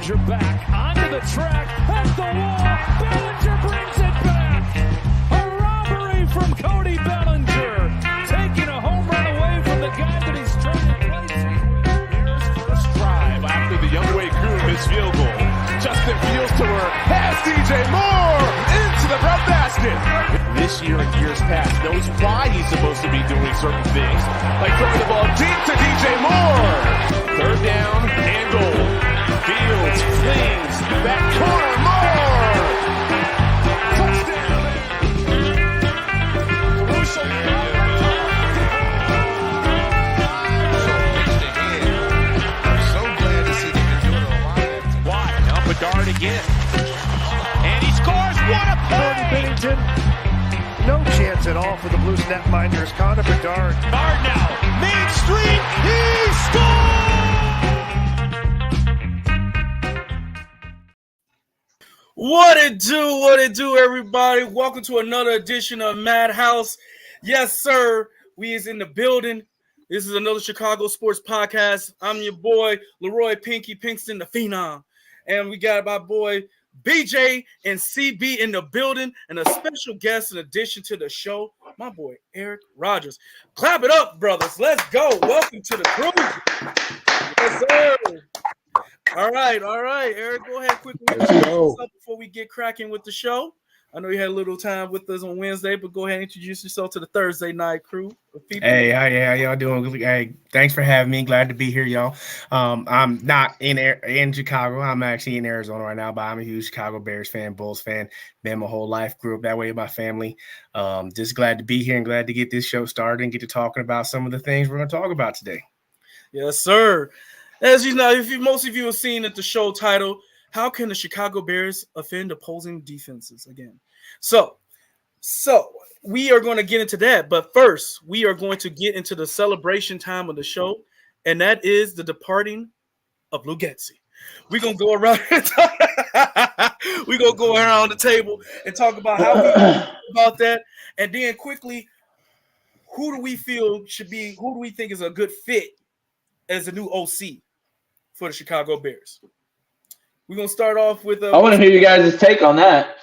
Bellinger back onto the track, at the wall. Bellinger brings it back. A robbery from Cody Bellinger, taking a home run away from the guy that he's traded places with. Bears' first drive after the Younghoe Koo missed field goal. Justin Fields to work, has DJ Moore into the front basket. This year and years past knows why he's supposed to be doing certain things, like throwing the ball deep to DJ Moore. Third down and goal. Fields flings that corner. Moore. Touchdown. Russo. So glad to see them doing it a lot. Wide. Now Bedard again. And he scores. What a play! Bennington. No chance at all for the Blues netminders. Connor Bedard. Bedard now. Main Street. He scores! What it do, everybody? Welcome to another edition of Madhouse. Yes, sir. We is in the building. This is another Chicago sports podcast. I'm your boy, Leroy Pinky Pinkston, the Phenom. And we got my boy, BJ and CB in the building, and a special guest in addition to the show, my boy, Eric Rogers. Clap it up, brothers. Let's go. Welcome to the crew. Yes, sir. All right, Eric, go ahead quickly before we get cracking with the show. I know you had a little time with us on Wednesday, but go ahead and introduce yourself to the Thursday night crew of people. Hey, how y'all doing? Hey, thanks for having me. Glad to be here, y'all. I'm not in Chicago. I'm actually in Arizona right now, but I'm a huge Chicago Bears fan, Bulls fan. Been my whole life, grew up that way with my family. Just glad to be here and glad to get this show started and get to talking about some of the things we're going to talk about today. Yes, sir. As you know, most of you have seen at the show title, how can the Chicago Bears offend opposing defenses again? So we are going to get into that. But first, we are going to get into the celebration time of the show, and that is the departing of Lou Getzi. We're going to go around the table and talk about how we feel about that. And then quickly, who do we think is a good fit as a new OC for the Chicago Bears? We're gonna start off with. I want to hear you guys' take on that.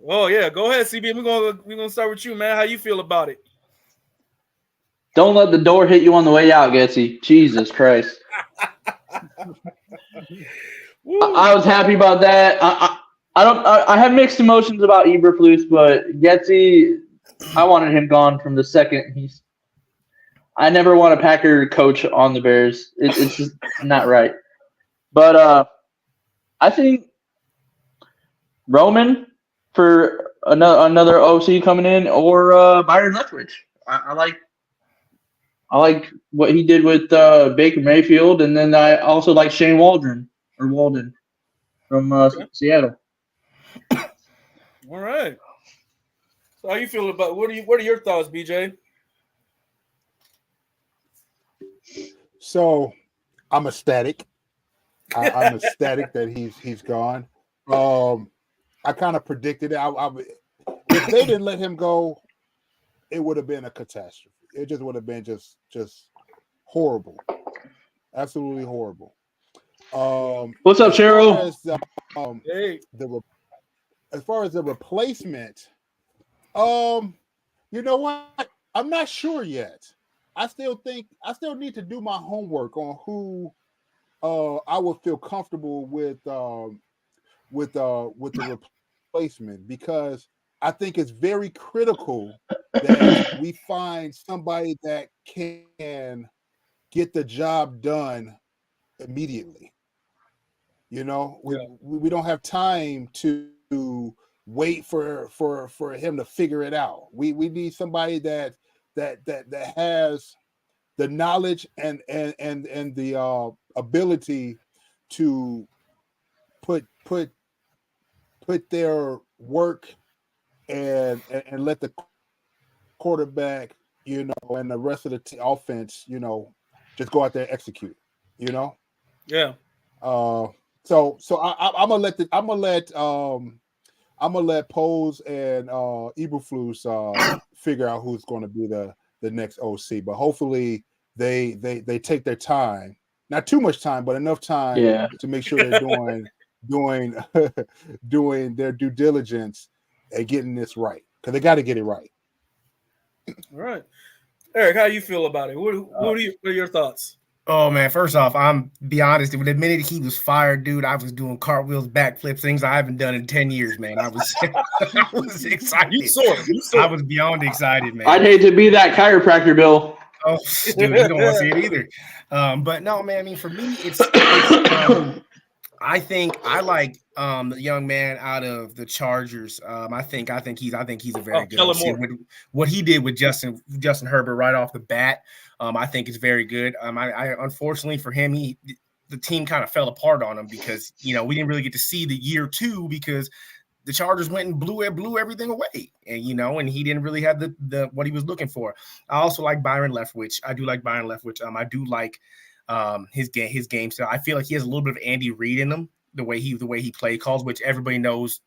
Oh yeah, go ahead, CB. We're gonna start with you, man. How you feel about it? Don't let the door hit you on the way out, Getzy. Jesus Christ. I was happy about that. I have mixed emotions about Eberflus, but Getzy, I wanted him gone from the second. I never want a Packer coach on the Bears. It's just not right. But I think Roman for another OC coming in, or Byron Leftwich. I like what he did with Baker Mayfield, and then I also like Shane Walden from Seattle. All right. So how you feel about what are your thoughts, BJ? So I'm ecstatic. I'm ecstatic that he's gone. I kind of predicted it. If they didn't let him go, it would have been a catastrophe. It just would have been just horrible, absolutely horrible. What's up, Cheryl? As far as the replacement, you know what? I'm not sure yet. I still need to do my homework on who I would feel comfortable with the replacement, because I think it's very critical that we find somebody that can get the job done immediately. You know, we don't have time to wait for him to figure it out. We need somebody that has the knowledge and the ability to put their work and let the quarterback, you know, and the rest of the offense, you know, just go out there and execute, you know. Yeah. So I'm gonna let Poles and Eberflus figure out who's going to be the next OC, but hopefully they take their time, not too much time, but enough time to make sure they're doing doing doing their due diligence and getting this right, because they got to get it right. All right, Eric, how you feel about it? What are your thoughts? Oh man, first off, I'm be honest. The minute he was fired, dude, I was doing cartwheels, backflips, things I haven't done in 10 years, man. I was excited. You saw it. I was beyond excited, man. I'd hate to be that chiropractor, Bill. Oh, dude, you don't want to see it either. But no, man. I mean, for me, it's I think I like the young man out of the Chargers. I think he's a very good. What he did with Justin Herbert right off the bat, I think is very good. I unfortunately for him, the team kind of fell apart on him because we didn't really get to see the year two because the Chargers went and blew everything away, and he didn't really have the what he was looking for. I also like Byron Leftwich. I do like Byron Leftwich. I do like his game style. I feel like he has a little bit of Andy Reid in him, the way he play calls, which everybody knows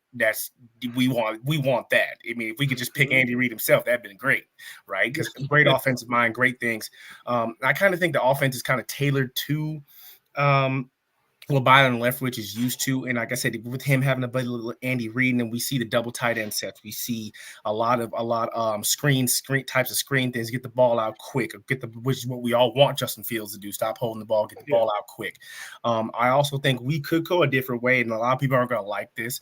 we want that. I mean, if we could just pick Andy Reid himself, that'd been great, right? Because great offensive mind, great things. I kind of think the offense is kind of tailored to what Byron Leftwich is used to, and like I said, with him having a little Andy Reid, and we see the double tight end sets, we see a lot screen types of screen things, get the ball out quick, which is what we all want Justin Fields to do. Stop holding the ball, get the ball out quick. I also think we could go a different way, and a lot of people aren't going to like this.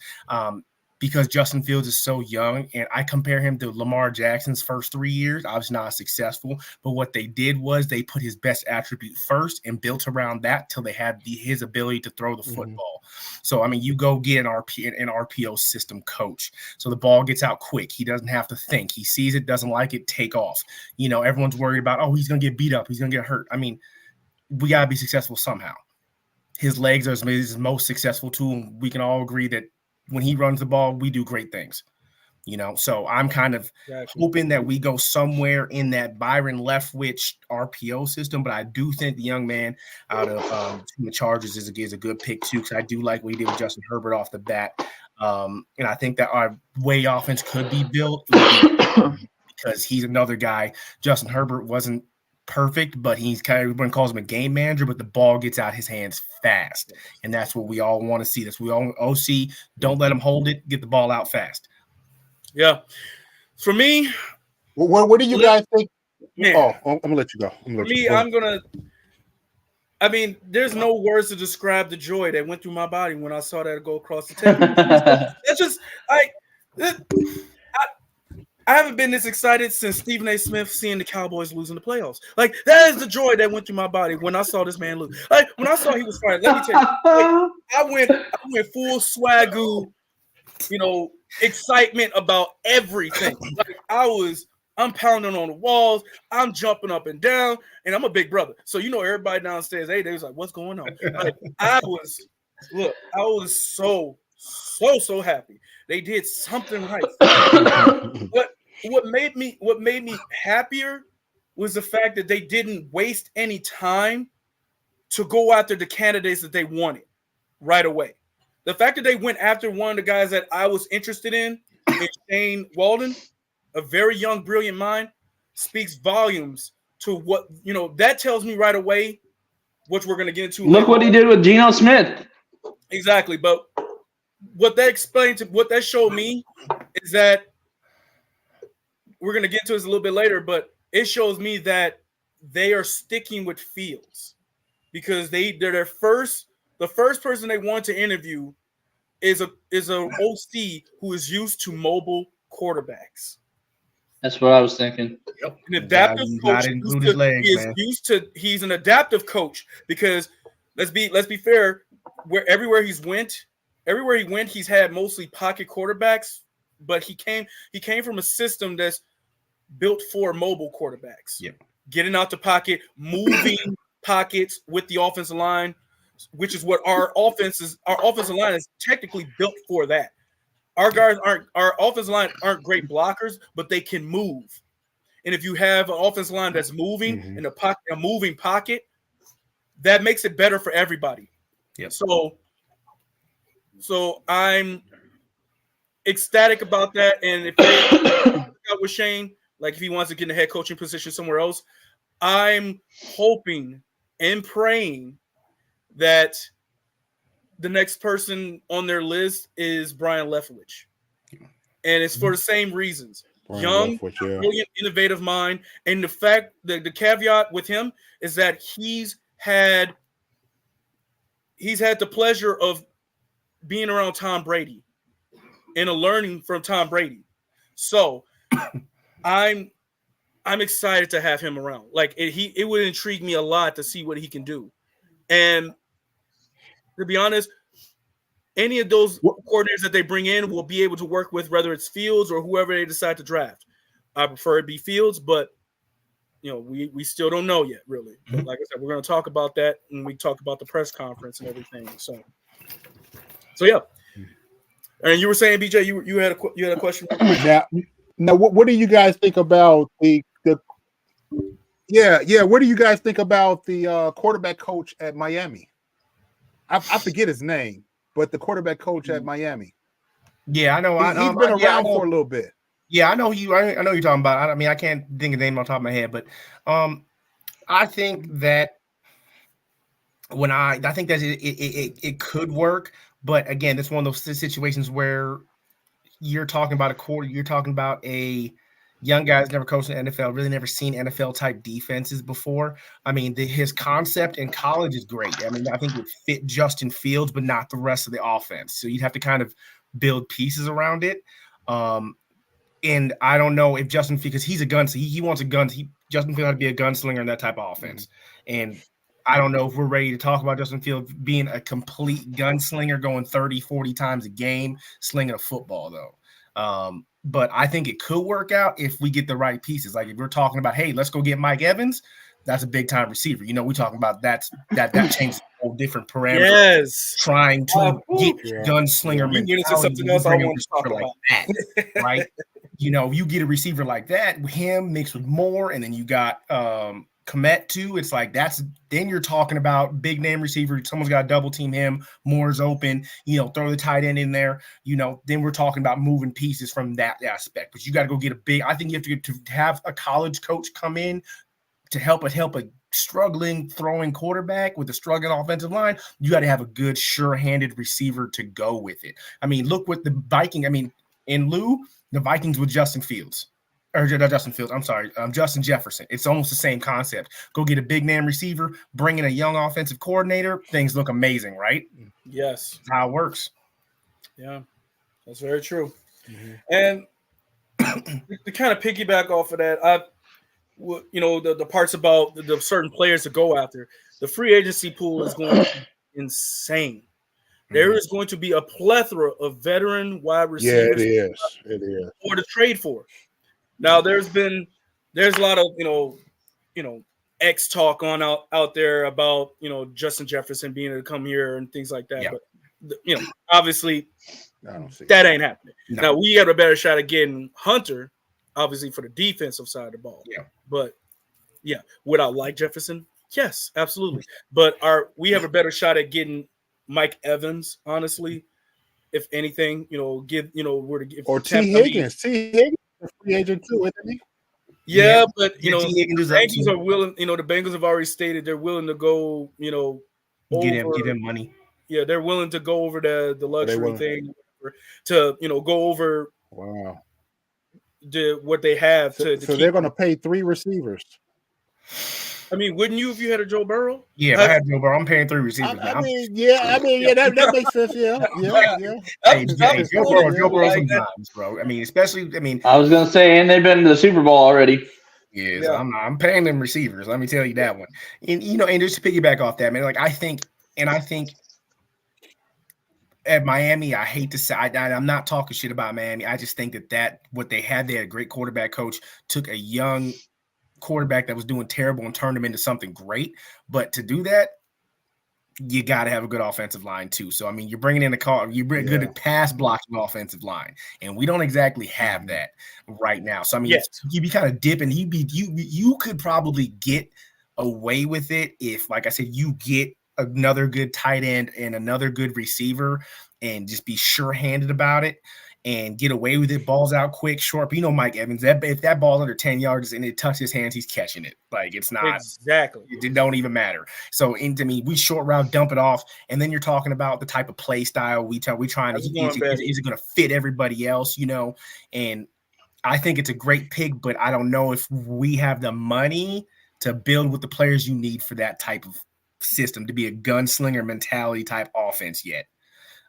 Because Justin Fields is so young, and I compare him to Lamar Jackson's first 3 years. I was not successful, but what they did was they put his best attribute first and built around that till they had his ability to throw the football. So, I mean, you go get an RPO system coach. So the ball gets out quick. He doesn't have to think. He sees it, doesn't like it, take off. Everyone's worried about, he's going to get beat up. He's going to get hurt. I mean, we got to be successful somehow. His legs are his most successful tool. We can all agree that when he runs the ball, we do great things, So I'm kind of hoping that we go somewhere in that Byron Leftwich RPO system. But I do think the young man out of the Chargers is a good pick too, because I do like what he did with Justin Herbert off the bat. And I think that our way offense could be built because he's another guy. Justin Herbert wasn't perfect, but he's everyone calls him a game manager, but the ball gets out his hands fast, and that's what we all want to see. This we all OC, don't let him hold it, get the ball out fast. Yeah, for me, what do you guys think? Yeah. I'm gonna let you go. I mean, there's no words to describe the joy that went through my body when I saw that go across the table. That's just I haven't been this excited since Stephen A. Smith seeing the Cowboys losing the playoffs. Like, that is the joy that went through my body when I saw this man lose. Like, when I saw he was fired, let me tell you, I went full swagoo, excitement about everything. Like, I'm pounding on the walls, I'm jumping up and down, and I'm a big brother. So, everybody downstairs, they was like, what's going on? Like, I was so happy. They did something right. What made me happier was the fact that they didn't waste any time to go after the candidates that they wanted right away. The fact that they went after one of the guys that I was interested in Shane Walden, a very young, brilliant mind, speaks volumes to what, that tells me right away, which we're going to get into. Look what he did with Geno Smith. Exactly. But what that showed me is that we're going to get to this a little bit later, but it shows me that they are sticking with Fields because they're the first person they want to interview is a OC who is used to mobile quarterbacks. That's what I was thinking. Yep. An adaptive coach. He's an adaptive coach because let's be fair, everywhere he went, he's had mostly pocket quarterbacks, but he came from a system that's built for mobile quarterbacks. Yep. Getting out the pocket, moving pockets with the offensive line, which is what our offensive line is technically built for that. Our offensive line aren't great blockers, but they can move. And if you have an offensive line that's moving in a moving pocket, that makes it better for everybody. Yep. So I'm ecstatic about that. And if they out with Shane, like if he wants to get in a head coaching position somewhere else, I'm hoping and praying that the next person on their list is Brian Leftwich. And it's for the same reasons. Brian Young, Leftwich, yeah. brilliant, innovative mind. And the fact that the caveat with him is that he's had the pleasure of being around Tom Brady and learning from Tom Brady. So I'm excited to have him around. Like it would intrigue me a lot to see what he can do. And to be honest, any of those coordinators that they bring in will be able to work with, whether it's Fields or whoever they decide to draft. I prefer it be Fields, but we still don't know yet, really. But like I said, we're going to talk about that when we talk about the press conference and everything. So yeah. And you were saying, BJ, you had a question. Now, what do you guys think about the? Yeah. What do you guys think about the quarterback coach at Miami? I forget his name, but the quarterback coach at Miami. Yeah, I know. He's been around for a little bit. Yeah, I know you. I know you're talking about. I mean, I can't think of the name on top of my head, but I think that I think that it could work, but again, it's one of those situations where you're talking about a young guy who's never coached in the NFL, really never seen NFL type defenses before. I mean, his concept in college is great. I mean, I think it would fit Justin Fields, but not the rest of the offense. So you'd have to kind of build pieces around it. And I don't know if Justin, because he's a gunslinger, he wants a gun. Justin Fields had to be a gunslinger in that type of offense. And I don't know if we're ready to talk about Justin Fields being a complete gunslinger, going 30, 40 times a game, slinging a football, though. But I think it could work out if we get the right pieces. Like if we're talking about, hey, let's go get Mike Evans, that's a big time receiver. We're talking about that changes a whole different parameter. Yes. Trying to get gunslinger mentality. You get into something else I want to talk about. Like that, right? You get a receiver like that, him mixed with Moore, and then you got Kmet too. It's like then you're talking about big name receiver. Someone's got to double team him. Moore's open. Throw the tight end in there. Then we're talking about moving pieces from that aspect. But you got to go get I think you have to have a college coach come in to help a struggling throwing quarterback with a struggling offensive line. You got to have a good, sure-handed receiver to go with it. I mean, look what the Vikings. I mean, in lieu, the Vikings with Justin Fields. Or not Justin Fields, I'm sorry, Justin Jefferson. It's almost the same concept. Go get a big name receiver, bring in a young offensive coordinator. Things look amazing, right? Yes. That's how it works. Yeah, that's very true. And to kind of piggyback off of that, the parts about the certain players to go after, the free agency pool is going to be insane. There is going to be a plethora of veteran wide receivers. Yeah, it is. Or to trade for. Now there's a lot of X talk on out there about Justin Jefferson being able to come here and things like that. Yeah. But obviously I don't see that ain't happening. No. Now we have a better shot at getting Hunter, obviously for the defensive side of the ball. Yeah. But would I like Jefferson? Yes, absolutely. But we have a better shot at getting Mike Evans, honestly. If anything, we're to give or T. Higgins. T. Higgins. Free agent too, isn't he? Yeah, but the Bengals are willing. The Bengals have already stated they're willing to go. Give him money. Yeah, they're willing to go over the luxury thing to go over. Wow. What they have so they're going to pay 3 receivers. I mean, wouldn't you if you had a Joe Burrow? Yeah, if I had Joe Burrow, I'm paying 3 receivers. I mean, that makes sense. Yeah. Hey, Joe Burrow's some dimes, bro. I mean, I was gonna say, and they've been to the Super Bowl already. Yes, yeah. I'm paying them receivers. Let me tell you that one. And and just to piggyback off that, man, like I think at Miami, I hate to say I'm not talking shit about Miami. I just think that what they had a great quarterback coach, took a young quarterback that was doing terrible and turned him into something great. But to do that, you got to have a good offensive line too. So I mean, you're bringing in good pass blocking offensive line, and we don't exactly have that right now. So I mean, you'd be kind of dipping. You could probably get away with it if, like I said, you get another good tight end and another good receiver and just be sure-handed about it and get away with it, balls out quick, short. But Mike Evans, if that ball's under 10 yards and it touches his hands, he's catching it. Like, it's not. Exactly. It don't even matter. So, we short route, dump it off, and then you're talking about the type of play style we're trying to – is it going to fit everybody else, And I think it's a great pick, but I don't know if we have the money to build with the players you need for that type of system to be a gunslinger mentality type offense yet.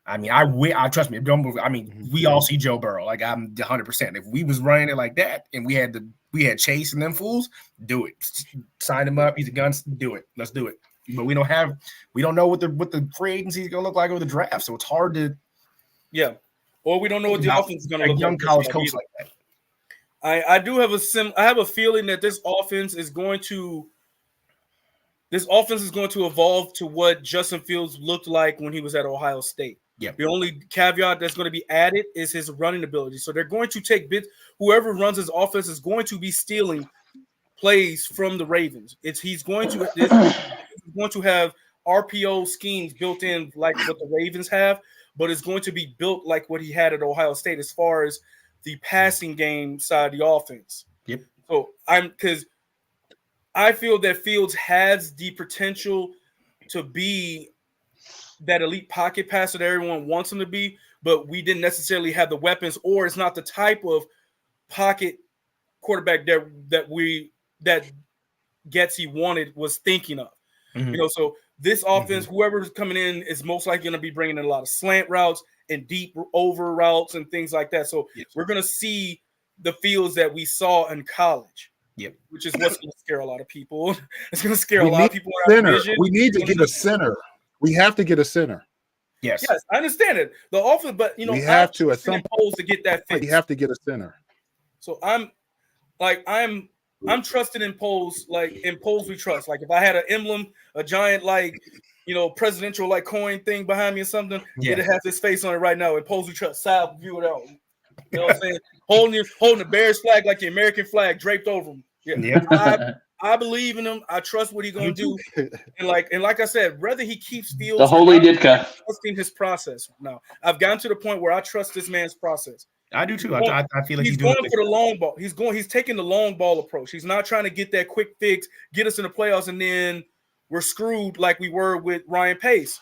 I mean, I trust me. Don't move. I mean, we all see Joe Burrow. Like, I'm 100%. If we was running it like that, and we had Chase and them fools, do it. Sign him up. He's a gun. Do it. Let's do it. But we don't know what the free agency is gonna look like over the draft. So it's hard to. Yeah, or we don't know what the offense is gonna look like. Young college coach like that. I do have I have a feeling that this offense is going to evolve to what Justin Fields looked like when he was at Ohio State. Yeah. The only caveat that's going to be added is his running ability. So they're going to take bits. Whoever runs his offense is going to be stealing plays from the Ravens. He's going to have RPO schemes built in like what the Ravens have, but it's going to be built like what he had at Ohio State as far as the passing game side of the offense. Yep. So because I feel that Fields has the potential to be that elite pocket passer that everyone wants him to be, but we didn't necessarily have the weapons, or it's not the type of pocket quarterback that Getsy was thinking of. Mm-hmm. So this offense, whoever's coming in is most likely going to be bringing in a lot of slant routes and deep over routes and things like that. So we're going to see the Fields that we saw in college. Yep. Which is what's going to scare a lot of people. It's going to scare a lot of people. We need to get a center. We have to get a center. Yes, I understand it. The offense, but we have to at some point to get that fixed. We have to get a center. So I'm trusted in polls. Like in polls, we trust. Like if I had an emblem, a giant presidential coin thing behind me or something, it'd have his face on it right now. In polls, we trust. Side view it out. You know what I'm saying? Holding the Bears flag like the American flag draped over him. Yeah. I believe in him. I trust what he's gonna do. And like I said, whether he keeps Fields, the holy Ditka, trusting his process. Now I've gotten to the point where I trust this man's process. I do too. I feel like he's going for the long ball. He's taking the long ball approach. He's not trying to get that quick fix, get us in the playoffs, and then we're screwed like we were with Ryan Pace.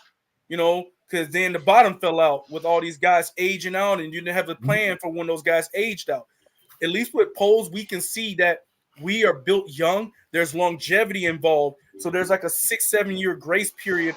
Because then the bottom fell out with all these guys aging out, and you didn't have a plan for when those guys aged out. At least with polls, we can see that we are built young. There's longevity involved. So there's like a 6-7 year grace period,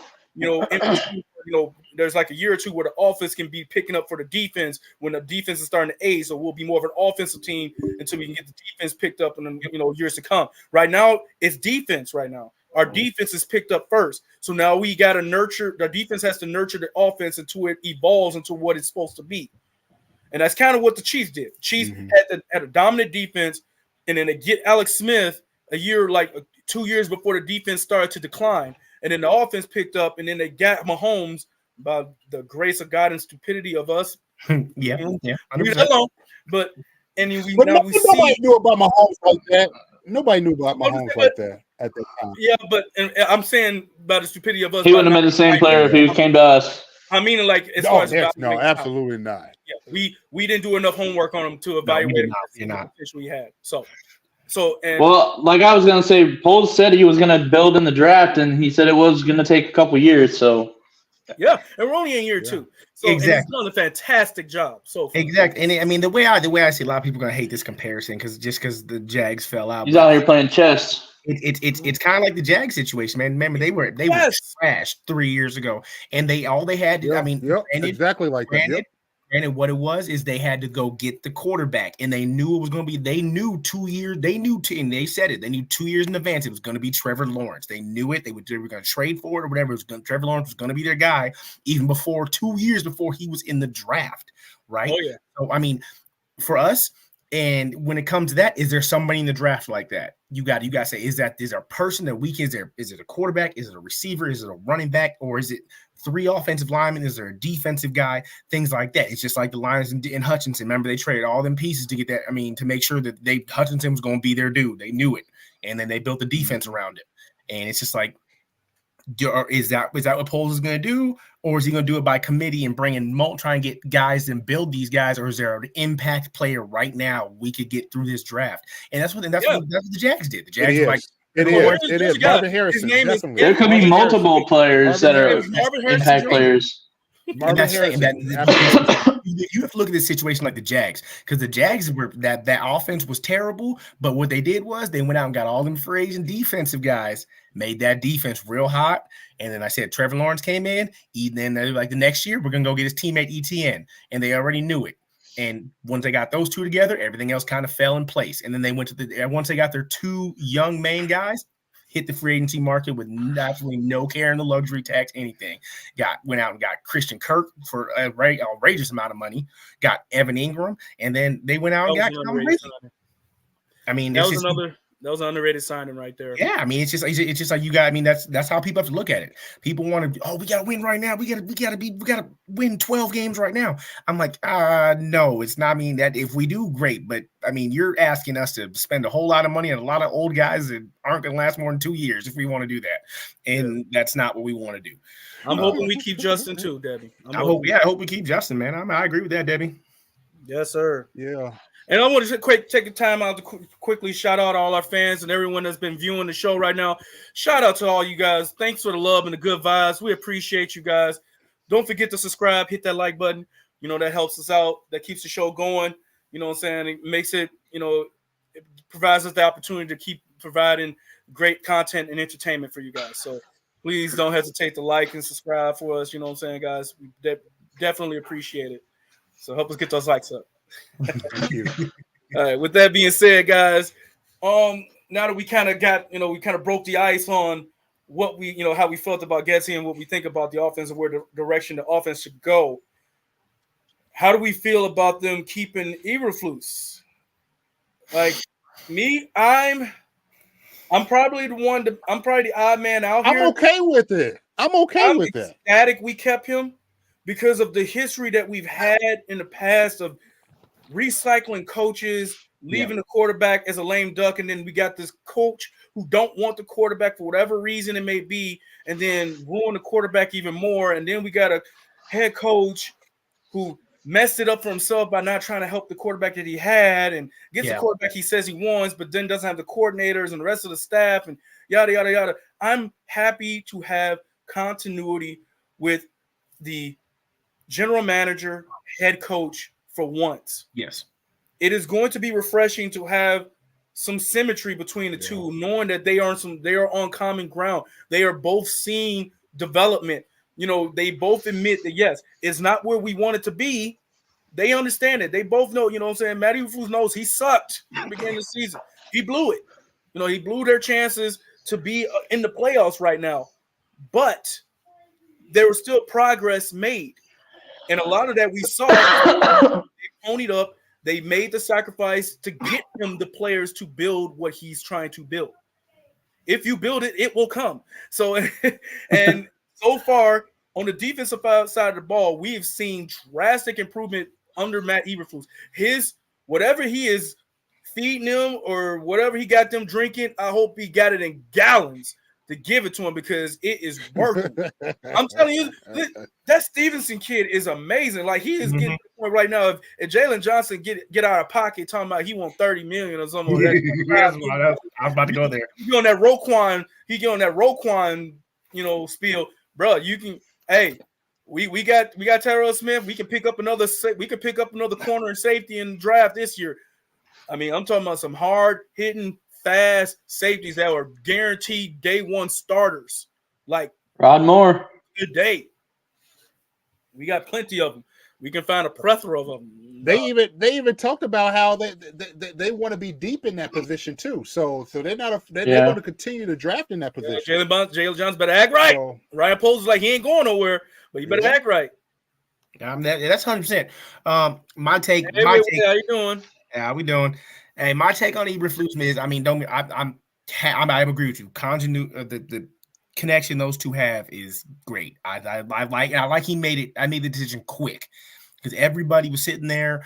there's like a year or two where the offense can be picking up for the defense when the defense is starting to age. So we'll be more of an offensive team until we can get the defense picked up in the years to come. Right now, it's defense right now. Our defense is picked up first. So now we got to the defense has to nurture the offense until it evolves into what it's supposed to be. And that's kind of what the Chiefs did. Chiefs had a dominant defense, and then they get Alex Smith a year, 2 years before the defense started to decline. And then the offense picked up, and then they got Mahomes by the grace of God and stupidity of us. Yeah. Leave it alone. But nobody knew about Mahomes like that. Nobody knew about Mahomes like that at that time. Yeah, but I'm saying by the stupidity of us. He wouldn't have been the same player if he came to us. I mean, as far as absolutely not. Yeah, we didn't do enough homework on him to evaluate the fish we had. Well, like I was gonna say, Poles said he was gonna build in the draft, and he said it was gonna take a couple years. So yeah, and we're only in year 2. So exactly, he's done a fantastic job. So exactly, and I mean the way I see a lot of people are gonna hate this comparison because the Jags fell out. He's out here playing chess. It's kind of like the Jags situation, man. Remember they were trashed 3 years ago, and they had to, exactly like that. Granted, what it was is they had to go get the quarterback, and they knew it was going to be. They knew 2 years. And they said it. They knew 2 years in advance it was going to be Trevor Lawrence. They knew it. They were going to trade for it or whatever. Trevor Lawrence was going to be their guy, even before 2 years before he was in the draft, right? Oh yeah. So I mean, for us, and when it comes to that, is there somebody in the draft like that? You got to say, is there a person that we can? Is it a quarterback? Is it a receiver? Is it a running back? Or is it 3 offensive linemen? Is there a defensive guy? Things like that. It's just like the Lions and Hutchinson. Remember, they traded all them pieces to get that. I mean, to make sure that Hutchinson was going to be their dude. They knew it, and then they built the defense around it. And it's just like Is that what Poles is going to do, or is he going to do it by committee and try and get guys and build these guys, or is there an impact player right now we could get through this draft? And that's what the Jags did. The Jags were like, It is. Marvin Harrison. His name is- Definitely. There could be Marvin multiple Harrison. players that are Marvin Harrison impact Jr. players. Marvin Harrison. You have to look at this situation like the Jags, because the Jags were that offense was terrible, but what they did was they went out and got all them free agent defensive guys, made that defense real hot, and then I said Trevor Lawrence came in, and then they're like the next year we're gonna go get his teammate ETN, and they already knew it. And once they got those two together, everything else kind of fell in place. And then they went to once they got their two young main guys, hit the free agency market with absolutely no care in the luxury tax, anything. Went out and got Christian Kirk for a outrageous amount of money, got Evan Ingram, and then they went out and got Tom Brady. I mean, that was an underrated signing right there. Yeah, I mean, it's just like you got. I mean, that's how people have to look at it. People want to, we got to win right now. We got to win 12 games right now. I'm like, no, it's not. I mean, that if we do, great, but I mean, you're asking us to spend a whole lot of money on a lot of old guys that aren't going to last more than 2 years if we want to do that, and that's not what we want to do. I'm hoping we keep Justin too, Debbie. I hope we keep Justin, man. I agree with that, Debbie. Yes, sir. Yeah. And I want to take the time out to quickly shout out all our fans and everyone that's been viewing the show right now. Shout out to all you guys. Thanks for the love and the good vibes. We appreciate you guys. Don't forget to subscribe, hit that like button. You know, that helps us out. That keeps the show going. You know what I'm saying? It makes it, it provides us the opportunity to keep providing great content and entertainment for you guys. So please don't hesitate to like and subscribe for us. You know what I'm saying, guys? We definitely appreciate it. So help us get those likes up. Thank you. All right. With that being said, guys, now that we kind of got, we kind of broke the ice on what we, how we felt about Getsy and what we think about the offense and where the direction the offense should go. How do we feel about them keeping Eberflus? Like me, I'm probably the odd man out here. I'm okay with it. I'm ecstatic we kept him because of the history that we've had in the past of recycling coaches, leaving the quarterback as a lame duck, and then we got this coach who don't want the quarterback for whatever reason it may be, and then ruin the quarterback even more. And then we got a head coach who messed it up for himself by not trying to help the quarterback that he had and gets the quarterback he says he wants, but then doesn't have the coordinators and the rest of the staff and yada, yada, yada. I'm happy to have continuity with the general manager, head coach for once. Yes. It is going to be refreshing to have some symmetry between the two, knowing that they are on common ground. They are both seeing development. They both admit that, yes, it's not where we want it to be. They understand it. They both know, what I'm saying? Matty Eberflus knows he sucked at the beginning of the season. He blew it. He blew their chances to be in the playoffs right now. But there was still progress made. And a lot of that we saw, they ponied up. They made the sacrifice to get him the players to build what he's trying to build. If you build it, it will come. So, and so far on the defensive side of the ball, we have seen drastic improvement under Matt Eberflus. Whatever he is feeding them or whatever he got them drinking, I hope he got it in gallons to give it to him because it is working. I'm telling you, that Stevenson kid is amazing. Like he is getting to the point right now. If Jalen Johnson get out of pocket talking about he want $30 million or something, I was about to go there. He get on that Roquan. Spiel, bro. You can. Hey, we got Terrell Smith. We can pick up another corner and safety in the draft this year. I mean, I'm talking about some hard hitting, fast safeties that were guaranteed day one starters. Like Rod Moore. Good day. We got plenty of them. We can find a plethora of them. They even talked about how they want to be deep in that position too. So they're going to continue to draft in that position. Jalen Johnson better act right. So, Ryan Poles is like he ain't going nowhere, but you better act right. That's 100%. My take. How you doing? How we doing? Hey, my take on Eberflus is, I agree with you. The connection those two have is great. I like he made it. I made the decision quick because everybody was sitting there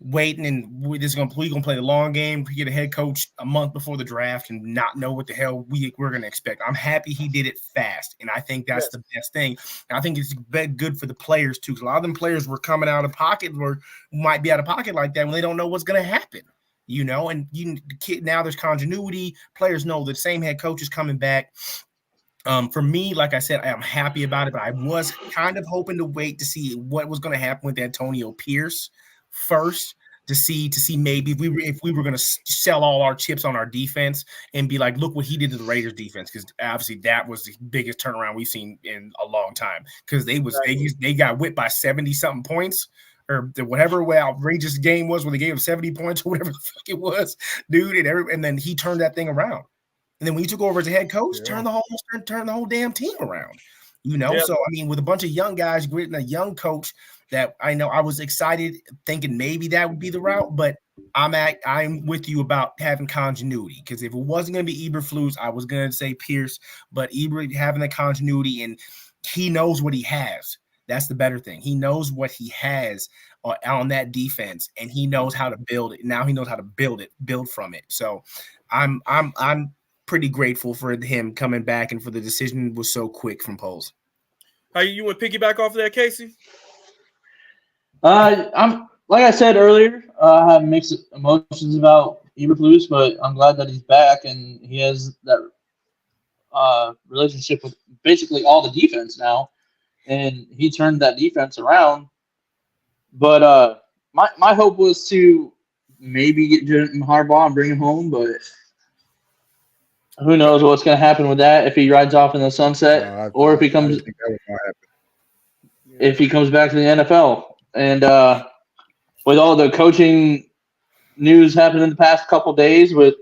waiting and we're going to play the long game. We get a head coach a month before the draft and not know what the hell we're going to expect. I'm happy he did it fast, and I think that's the best thing. And I think it's good for the players too. A lot of them players were coming out of pocket or might be out of pocket like that when they don't know what's going to happen. And now there's continuity. Players know the same head coach is coming back. For me, like I said, I'm happy about it, but I was kind of hoping to wait to see what was going to happen with Antonio Pierce first to see maybe if we were going to sell all our chips on our defense and be like, look what he did to the Raiders defense, because obviously that was the biggest turnaround we've seen in a long time, because they got whipped by 70-something points. Or whatever outrageous game was where they gave him 70 points or whatever the fuck it was, dude. And then he turned that thing around. And then when he took over as a head coach, turned the whole damn team around. So I mean, with a bunch of young guys, and a young coach, that I know I was excited, thinking maybe that would be the route. But I'm with you about having continuity, because if it wasn't going to be Eberflus, I was going to say Pierce. But Eber having the continuity, and he knows what he has. That's the better thing. He knows what he has on that defense, and he knows how to build it. Now he knows how to build from it. So I'm pretty grateful for him coming back, and for the decision was so quick from Poles. How you want to piggyback off of that, Casey? I'm like I said earlier, I have mixed emotions about Eberflus, but I'm glad that he's back and he has that relationship with basically all the defense now. And he turned that defense around. But my hope was to maybe get Jim Harbaugh and bring him home, but who knows what's going to happen with that, if he rides off in the sunset, or if he comes back to the NFL. And with all the coaching news happening in the past couple days, with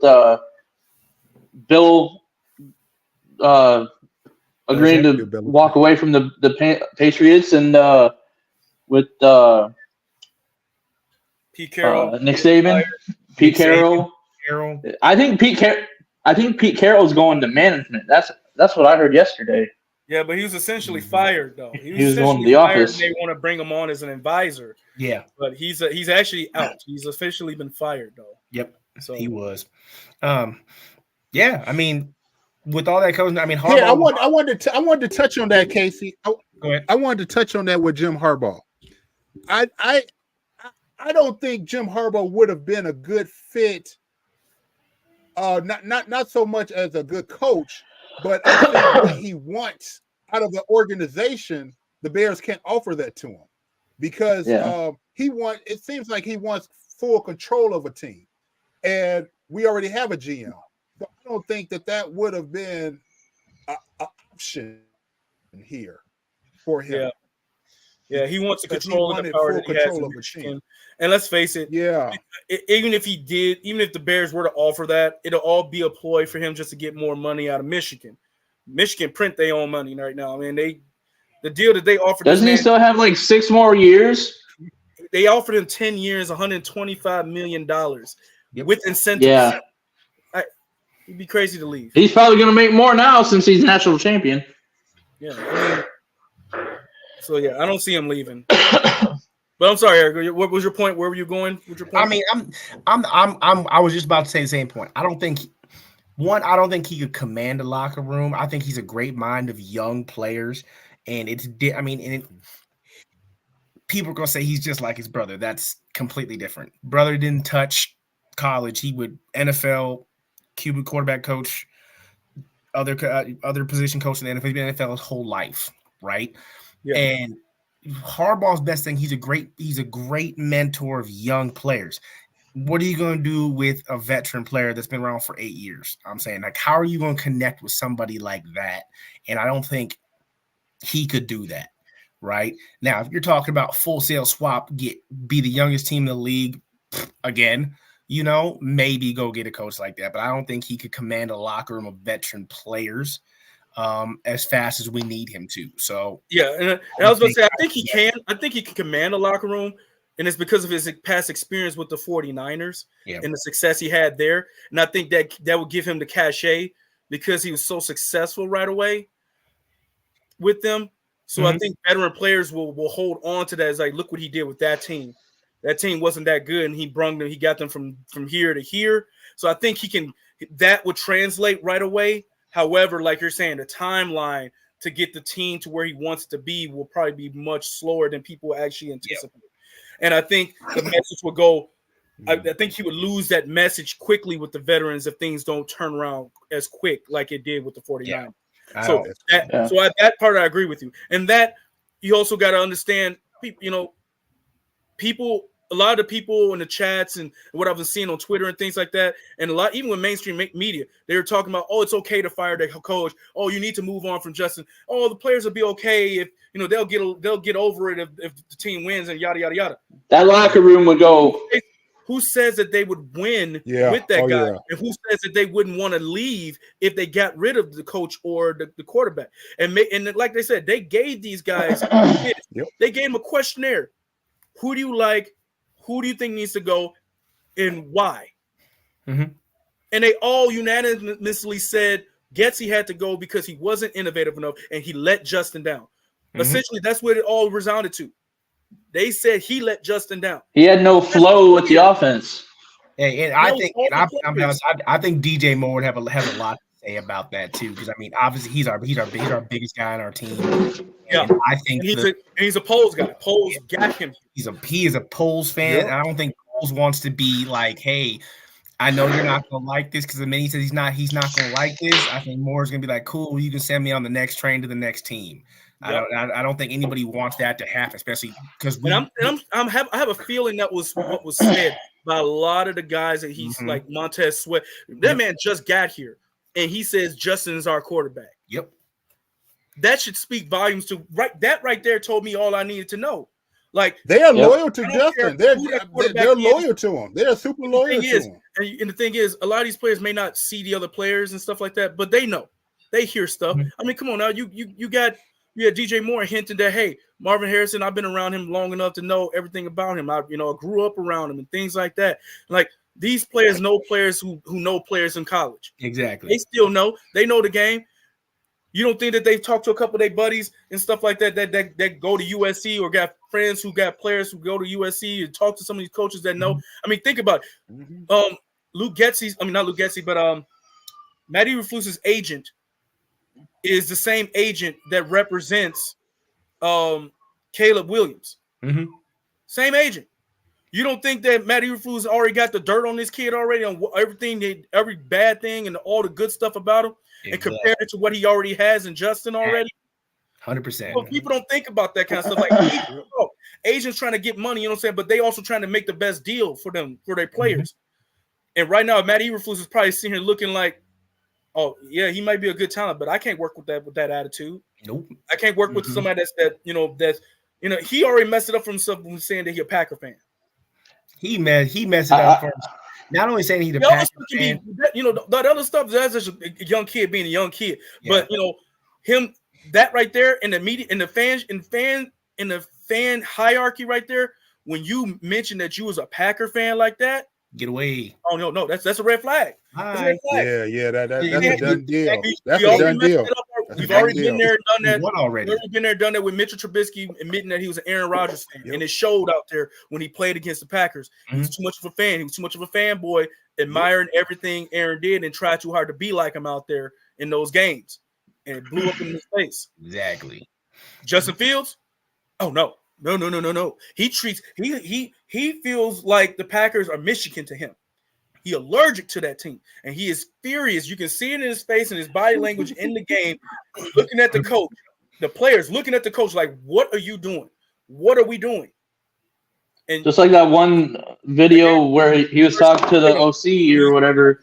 Bill agreeing to walk away from the Patriots, and with Pete Carroll, Nick Saban, Pete Carroll. I think Pete Carroll's going to management. That's what I heard yesterday. Yeah, but he was essentially fired, though. He was going to the office. They want to bring him on as an advisor. Yeah, but he's actually out. He's officially been fired, though. Yep, so he was. Yeah, I mean, with all that coaching, I mean, Harbaugh. Yeah, I wanted to touch on that, Casey. Go ahead. I wanted to touch on that with Jim Harbaugh. I don't think Jim Harbaugh would have been a good fit. Not so much as a good coach, but I think what he wants out of the organization, the Bears can't offer that to him, because it seems like he wants full control of a team, and we already have a GM. So I don't think that would have been an option here for him. Yeah, he wants to control the power that he has in Michigan. And let's face it, even if the Bears were to offer that, it'll all be a ploy for him just to get more money out of Michigan. Michigan print their own money right now. I mean, the deal that they offered. Doesn't he still have like 6 more years? They offered him 10 years, $125 million with incentives. Yeah. It'd be crazy to leave. He's probably going to make more now since he's national champion. Yeah. I don't see him leaving. But I'm sorry, Eric. What was your point? Where were you going? What's your point? I mean, I was just about to say the same point. I don't think he could command a locker room. I think he's a great mind of young players, and people are gonna say he's just like his brother. That's completely different. Brother didn't touch college. He would NFL, QB quarterback coach, other position coach in the NFL. He's been in the NFL his whole life, right? Yeah. And Harbaugh's best thing, he's a great mentor of young players. What are you going to do with a veteran player that's been around for 8 years? I'm saying, like, how are you going to connect with somebody like that? And I don't think he could do that, right? Now, if you're talking about full sale swap, be the youngest team in the league again, maybe go get a coach like that. But I don't think he could command a locker room of veteran players as fast as we need him to. So and I was going to say, I think he can. I think he can command a locker room, and it's because of his past experience with the 49ers and the success he had there. And I think that would give him the cachet because he was so successful right away with them. So I think veteran players will hold on to that as like, look what he did with that team. that team wasn't that good, and he got them from here to here. So I think that would translate right away. However, like you're saying, the timeline to get the team to where he wants to be will probably be much slower than people actually anticipate. Yep. And I think the message will go. I think he would lose that message quickly with the veterans if things don't turn around as quick like it did with the 49ers. Yeah. So that part I agree with you. And that you also got to understand, people, a lot of the people in the chats and what I've been seeing on Twitter and things like that, and a lot, even with mainstream media, they were talking about, oh, it's okay to fire the coach. Oh, you need to move on from Justin. Oh, the players will be okay if they'll get over it if the team wins and yada yada yada. That locker room would go. Who says that they would win with that guy? Yeah. And who says that they wouldn't want to leave if they got rid of the coach or the quarterback? And like they said, they gave these guys, they gave them a questionnaire. Who do you like? Who do you think needs to go, and why? Mm-hmm. And they all unanimously said Getsy had to go because he wasn't innovative enough and he let Justin down. Mm-hmm. Essentially, that's what it all resounded to. They said he let Justin down. He had no flow with the offense. And I think DJ Moore would have a lot to say about that too, because I mean, obviously he's our biggest guy on our team. Yeah, and I think he's a Poles guy. Poles got him. He is a Poles fan. Yeah. I don't think Poles wants to be like, hey, I know you're not gonna like this, because the minute he says he's not gonna like this, I think Moore's gonna be like, cool, you can send me on the next train to the next team. Yep. I don't think anybody wants that to happen, especially because I have a feeling that was what was said by a lot of the guys that he's like Montez Sweat. That man just got here, and he says Justin's our quarterback. Yep, that should speak volumes to right there. Told me all I needed to know. Like they are loyal to Justin. They're loyal to him. They are super loyal to him. And the thing is, a lot of these players may not see the other players and stuff like that, but they know. They hear stuff. I mean, come on now, you got DJ Moore hinting that, hey, Marvin Harrison, I've been around him long enough to know everything about him. I grew up around him and things like that. Like, these players know players who know players in college. Exactly. They still know. They know the game. You don't think that they've talked to a couple of their buddies and stuff like that that go to USC or got friends who got players who go to USC and talk to some of these coaches that know? I mean, think about it. Luke Getsy's, not Luke Getsy, but Matt Eberflus's agent is the same agent that represents Caleb Williams. Mm-hmm. Same agent. You don't think that Matt Eberflus already got the dirt on this kid already on every bad thing and all the good stuff about him, and compare it to what he already has in Justin already? 100%. Well, people don't think about that kind of stuff. Like, agents trying to get money, you know what I'm saying? But they also trying to make the best deal for their players. Mm-hmm. And right now, Matt Eberflus is probably sitting here looking like, oh yeah, he might be a good talent, but I can't work with that attitude. Nope. I can't work with somebody that's he already messed it up for himself when saying that he's a Packer fan. He messed it up first. Not only saying he's a Packer fan. The other stuff, that's just a young kid being a young kid. Yeah. But him, that right there in the media, in the fan hierarchy right there, when you mention that you was a Packer fan like that, get away. Oh no, that's a red flag. That's a done deal. That's a done deal. We've already been there and done that. We've already been there and done that with Mitchell Trubisky admitting that he was an Aaron Rodgers fan. Yep. And it showed out there when he played against the Packers. He was too much of a fan. He was too much of a fanboy, admiring everything Aaron did and tried too hard to be like him out there in those games. And it blew up in his face. Exactly. Justin Fields? Oh, no. No. He feels like the Packers are Michigan to him. He allergic to that team, and he is furious. You can see it in his face and his body language in the game, looking at the coach, the players looking at the coach like, what are you doing? What are we doing? And just like that one video where he was talking to the OC or whatever,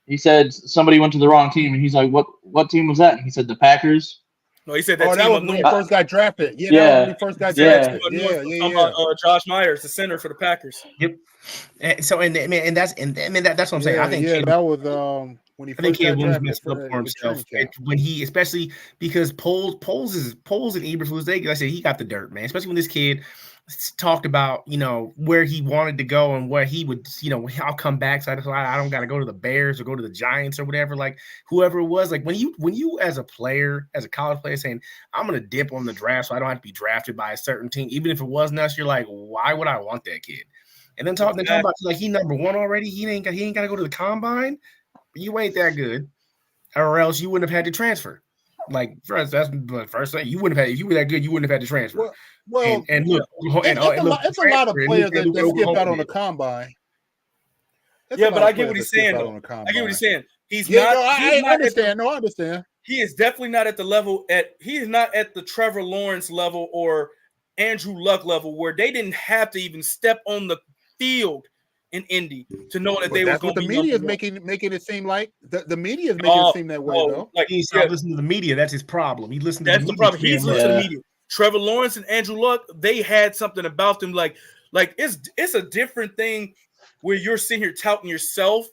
he said somebody went to the wrong team, and he's like, what team was that? And he said the Packers. No, he said that that was when he first got drafted. That was when he first got drafted. Josh Myers, the center for the Packers. Yep. And that's what I'm saying. I think that was when he I think first got Caleb Williams drafted messed it up for in himself training camp. when he, especially because Poles and Eberflus, like I said, he got the dirt, man. Especially when this kid talked about, where he wanted to go and where he would, I'll come back. So I don't got to go to the Bears or go to the Giants or whatever. Like whoever it was, like when you as a player, as a college player, saying I'm gonna dip on the draft so I don't have to be drafted by a certain team, even if it wasn't us, you're like, why would I want that kid? And then talking about like he number one already, he ain't got to go to the combine. You ain't that good, or else you wouldn't have had to transfer. Like first, that's the first thing you wouldn't have had. If you were that good, you wouldn't have had to transfer. Well, and look, it's a lot of players that skip out on the combine. But I get what he's saying. Though. I get what he's saying. I understand. I understand. He is definitely not at the level he is not at the Trevor Lawrence level or Andrew Luck level where they didn't have to even step on the field in Indy to know that they were going to be. The media is making it seem like the media is making it seem that way though. Like he's not listening to the media. That's his problem. He listened to the media. Problem. He's listening to the media. Trevor Lawrence and Andrew Luck, they had something about them. Like it's a different thing where you're sitting here touting yourself,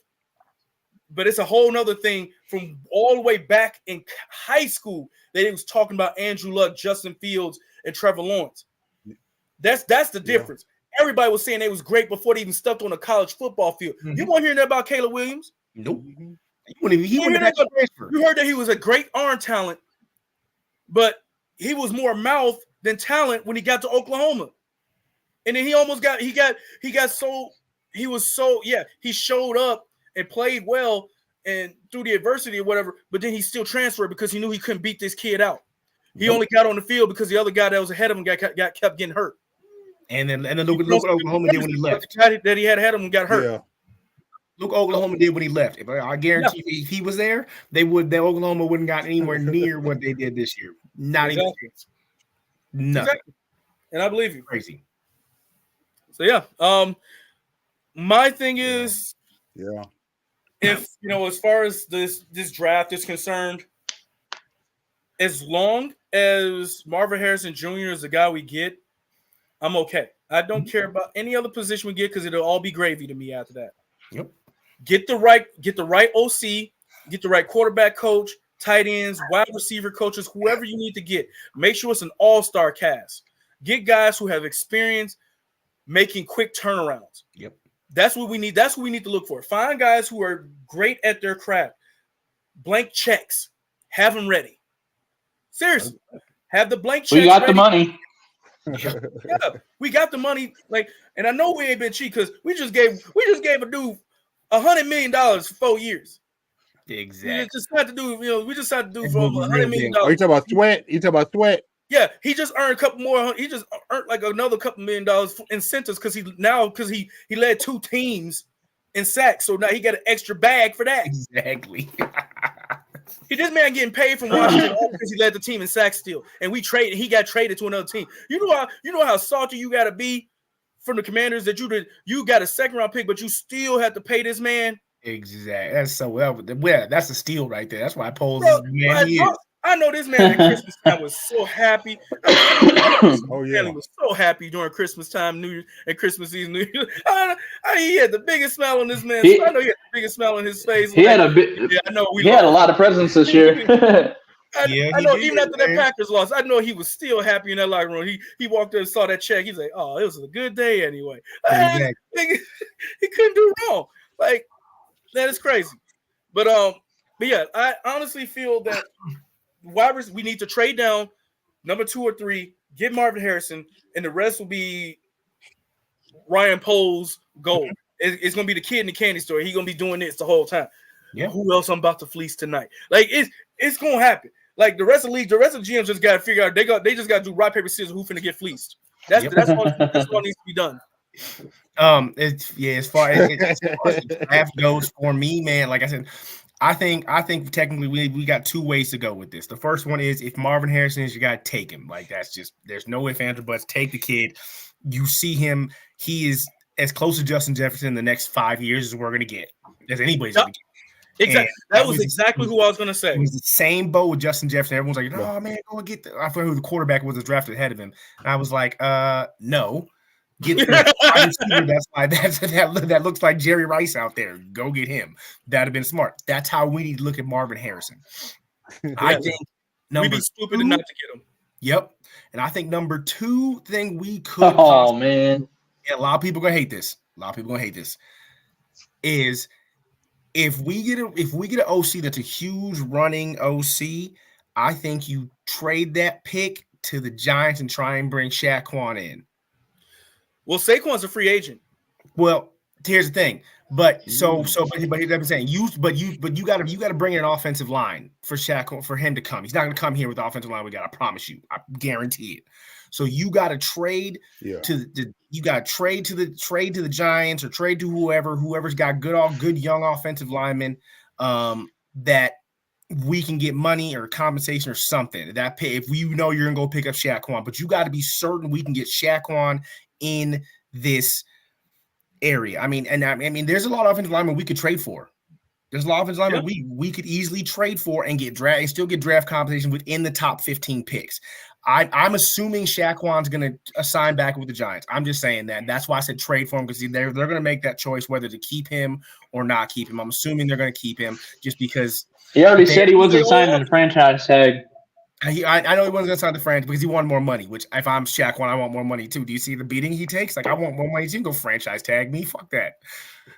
but it's a whole nother thing from all the way back in high school that it was talking about Andrew Luck, Justin Fields, and Trevor Lawrence. That's the difference. Everybody was saying they was great before they even stepped on a college football field. Mm-hmm. You weren't hearing that about Caleb Williams? Nope. You heard that he was a great arm talent, but he was more mouth than talent when he got to Oklahoma. And then he showed up and played well and through the adversity or whatever, but then he still transferred because he knew he couldn't beat this kid out. He only got on the field because the other guy that was ahead of him kept getting hurt. And then look what Oklahoma did when he left. That he had him and got hurt. Yeah. Look, Oklahoma did when he left. I guarantee if he was there, Oklahoma wouldn't got anywhere near what they did this year. Not even. Nothing. Exactly. And I believe you. Crazy. So yeah. My thing is, if as far as this draft is concerned, as long as Marvin Harrison Jr. is the guy we get, I'm okay. I don't care about any other position we get because it'll all be gravy to me after that. Yep. Get the right OC, get the right quarterback coach, tight ends, wide receiver coaches, whoever you need to get. Make sure it's an all-star cast. Get guys who have experience making quick turnarounds. Yep. That's what we need. That's what we need to look for. Find guys who are great at their craft. Blank checks. Have them ready. Seriously. Have the blank checks. We got the money. Yeah, we got the money. And I know we ain't been cheap because we just gave a dude $100 million for 4 years. Exactly. We just had to do for over $100 million. Are you talking about Sweat? Sweat? Yeah, he just earned a couple more. He just earned like another couple $1 million incentives because he led 2 teams in sacks. So now he got an extra bag for that. Exactly. This man getting paid from Washington because he led the team in sacks still, and he got traded to another team. You know how salty you got to be from the Commanders that you got a second round pick, but you still have to pay this man. Exactly. That's so well. That's a steal right there. That's why Poles is the man he is. I know this man at Christmas time was so happy. He was so happy during Christmas time, New Year's and Christmas Eve, New Year's. He had the biggest smile on this man's face. I know he had the biggest smile on his face. He had a lot of presents this year. I know even after that Packers loss, I know he was still happy in that locker room. He walked in and saw that check. He's like, "Oh, it was a good day anyway." Exactly. He couldn't do wrong. Like that is crazy. But yeah, I honestly feel that we need to trade down number 2 or 3, get Marvin Harrison, and the rest will be Ryan Poles' goal. It's gonna be the kid in the candy store. He's gonna be doing this the whole time. Yeah. Who else I'm about to fleece tonight? Like it's gonna happen. Like the rest of the league, the rest of the GMs just gotta figure out they just gotta do rock, paper, scissors, who finna get fleeced. That's what needs to be done. As far as the draft goes for me, man, like I said, I think technically we got 2 ways to go with this. The first one is if Marvin Harrison is, you got to take him. Like that's just, there's no ifs, ands, or buts. Take the kid. You see him. He is as close to Justin Jefferson in the next 5 years as we're going to get, as anybody's going to get. Exactly. That was exactly who I was going to say. It was the same boat with Justin Jefferson. Everyone's like, "Oh man, go and get I forgot who the quarterback was that drafted ahead of him." And I was like, no. Get the wide receiver that looks like Jerry Rice out there. Go get him. That'd have been smart. That's how we need to look at Marvin Harrison. I think we'd be stupid not to get him. Yep. And I think number 2 thing we could man. And a lot of people gonna hate this. Is if we get an OC that's a huge running OC, I think you trade that pick to the Giants and try and bring Shaquan in. Well, Saquon's a free agent. Well, here's the thing. But here's what I'm saying. You gotta bring in an offensive line for Shaq for him to come. He's not gonna come here with the offensive line. I promise you. I guarantee it. So you gotta trade to the Giants or trade to whoever's got good young offensive linemen that we can get money or compensation or something. That pay if you're gonna go pick up Shaquan, but you got to be certain we can get Shaquan in this area. I mean, there's a lot of offensive linemen we could trade for. There's a lot of offensive linemen we could easily trade for and still get draft compensation within the top 15 picks. I'm assuming Shaquan's going to sign back with the Giants. I'm just saying that. That's why I said trade for him, because they're going to make that choice whether to keep him or not keep him. I'm assuming they're going to keep him just because he already said he wasn't signing the franchise tag. I know he wasn't going to sign the franchise because he wanted more money, which if I'm Shaquan, I want more money too. Do you see the beating he takes? Like, I want more money. You can go franchise tag me. Fuck that.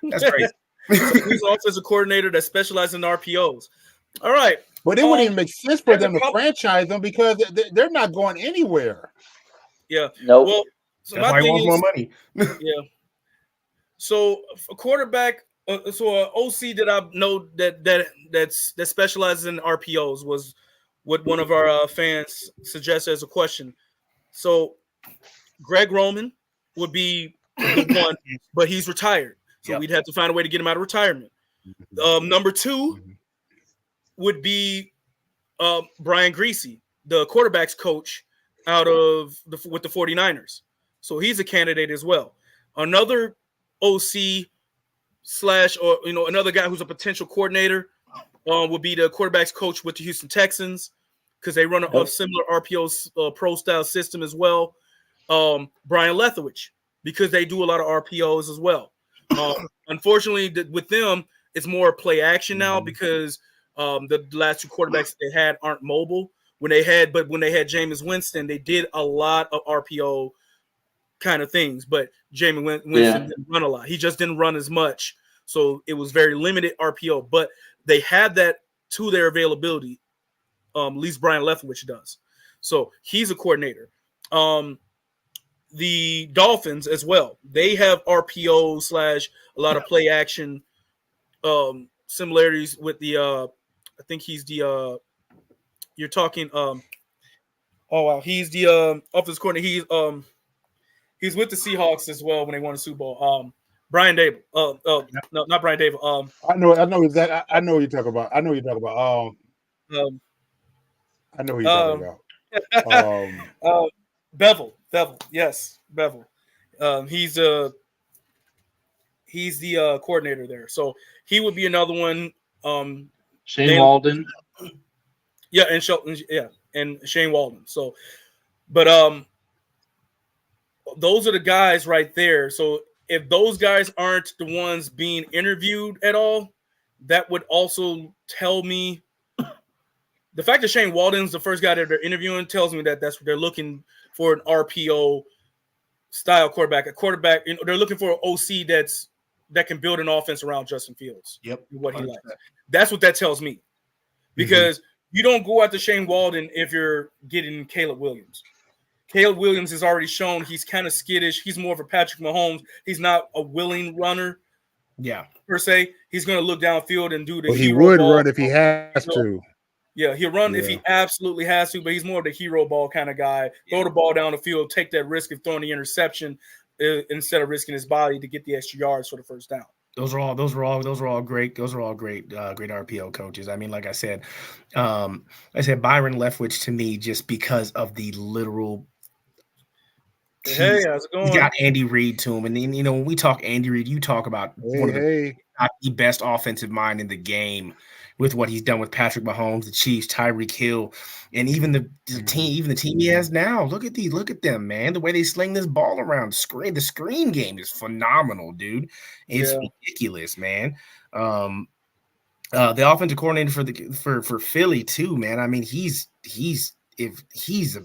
That's crazy. He's an offensive coordinator that specializes in RPOs. All right. But it wouldn't even make sense for them to franchise them because they're not going anywhere. Yeah. Nope. Well, so that's why he wants more money. Yeah. So a quarterback, so an OC that I know that specializes in RPOs was what one of our fans suggested as a question. So Greg Roman would be the one, but he's retired. So we'd have to find a way to get him out of retirement. Number 2 would be Brian Greasy, the quarterback's coach with the 49ers. So he's a candidate as well. Another OC another guy who's a potential coordinator would be the quarterback's coach with the Houston Texans, because they run a similar RPO pro style system as well. Brian Leftwich, because they do a lot of RPOs as well. Unfortunately, with them, it's more play action now because the last 2 quarterbacks they had aren't mobile. When they had Jameis Winston, they did a lot of RPO kind of things, but Jameis Winston didn't run a lot. He just didn't run as much, so it was very limited RPO. But they had that to their availability. At least Brian Leftwich does. So he's a coordinator. The Dolphins as well. They have RPO / a lot of play action similarities with the I think he's the you're talking he's the offensive coordinator. He's with the Seahawks as well when they won the Super Bowl. Brian Dable. No, not Brian Dable. I know exactly. I know what you're talking about. I know who you're talking about. Bevel. Yes, Bevel. He's the coordinator there. So he would be another one. Shane Walden. Yeah, and Shane Walden. So, but those are the guys right there. So if those guys aren't the ones being interviewed at all, that would also tell me the fact that Shane Walden's the first guy that they're interviewing tells me that that's what they're looking for, an RPO style quarterback. A quarterback, they're looking for an OC that can build an offense around Justin Fields. Yep. What he likes. That's what that tells me. Because you don't go after Shane Walden if you're getting Caleb Williams. Caleb Williams has already shown he's kind of skittish. He's more of a Patrick Mahomes. He's not a willing runner. Yeah. Per se. He's going to look downfield and do the he would run if he has to. Yeah, he'll run if he absolutely has to, but he's more of the hero ball kind of guy. Throw the ball down the field, take that risk of throwing the interception instead of risking his body to get the extra yards for the first down. Those are all great. Those are all great RPO coaches. I mean, like I said, Byron Leftwich to me, just because of the literal Hey, how's it going? He's got Andy Reid to him. And then, when we talk Andy Reid, you talk about one of the best offensive mind in the game with what he's done with Patrick Mahomes, the Chiefs, Tyreek Hill, and even the team he has now. Look at them, man. The way they sling this ball around. The screen game is phenomenal, dude. It's ridiculous, man. The offensive coordinator for Philly too, man. I mean, he's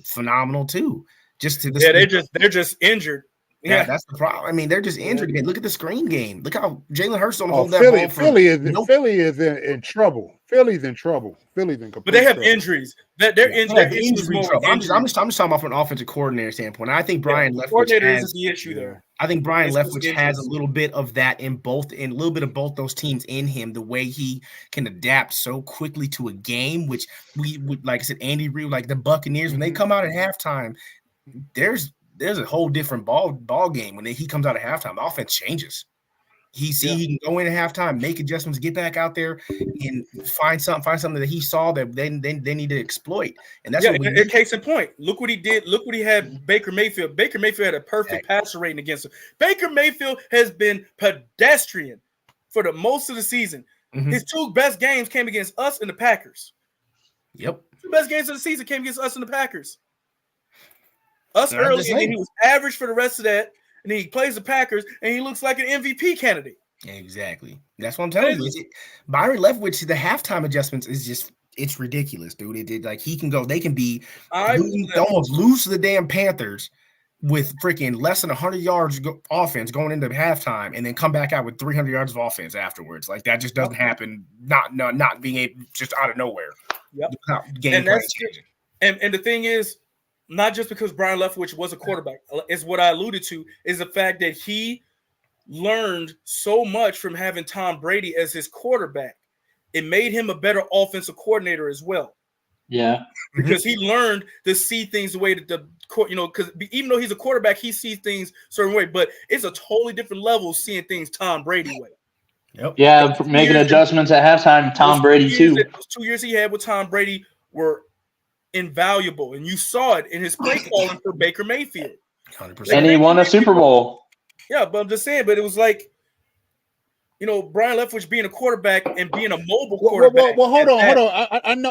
phenomenal too. They're just injured. Yeah, that's the problem. I mean, they're just injured again. Look at the screen game. Look how Jalen Hurts don't hold Philly, that ball. Philly is in trouble. Philly's in trouble. Philly's in complete But they have trouble. injuries. They're injured. I'm just talking about from an offensive coordinator standpoint. I think Brian Leftwich coordinator is the issue there. I think Brian Leftwich has a little bit of that in a little bit of both those teams in him. The way he can adapt so quickly to a game, which we would, like I said, Andy Reid, like the Buccaneers, when they come out at halftime, there's a whole different ball game when he comes out at halftime. The offense changes. He can go in at halftime, make adjustments, get back out there, and find something that he saw that they need to exploit. And that's what we need. Case in point. Look what he did. Look what he had Baker Mayfield. Baker Mayfield had a perfect passer rating against him. Baker Mayfield has been pedestrian for the most of the season. Mm-hmm. His two best games came against us and the Packers. Yep. Two best games of the season came against us and the Packers. Us early, and then he was average for the rest of that. And then he plays the Packers, and he looks like an MVP candidate. Exactly. That's what I'm telling you. Byron Leftwich, the halftime adjustments it's ridiculous, dude. They can be almost lose to the damn Panthers with freaking less than 100 yards offense going into halftime, and then come back out with 300 yards of offense afterwards. Like that just doesn't happen. Not being able, just out of nowhere. Yep. And the thing is, not just because Brian Leftwich was a quarterback, is what I alluded to, is the fact that he learned so much from having Tom Brady as his quarterback. It made him a better offensive coordinator as well. Yeah. Because he learned to see things the way that because even though he's a quarterback, he sees things a certain way, but it's a totally different level seeing things Tom Brady way. Yep. Yeah, making adjustments at halftime, Tom Brady too. Those 2 years he had with Tom Brady were invaluable, and you saw it in his play calling for Baker Mayfield. 100%. And he won a Super Bowl. Yeah, but I'm just saying, but it was like, Brian Leftwich being a quarterback and being a mobile quarterback. Well, hold on. I know.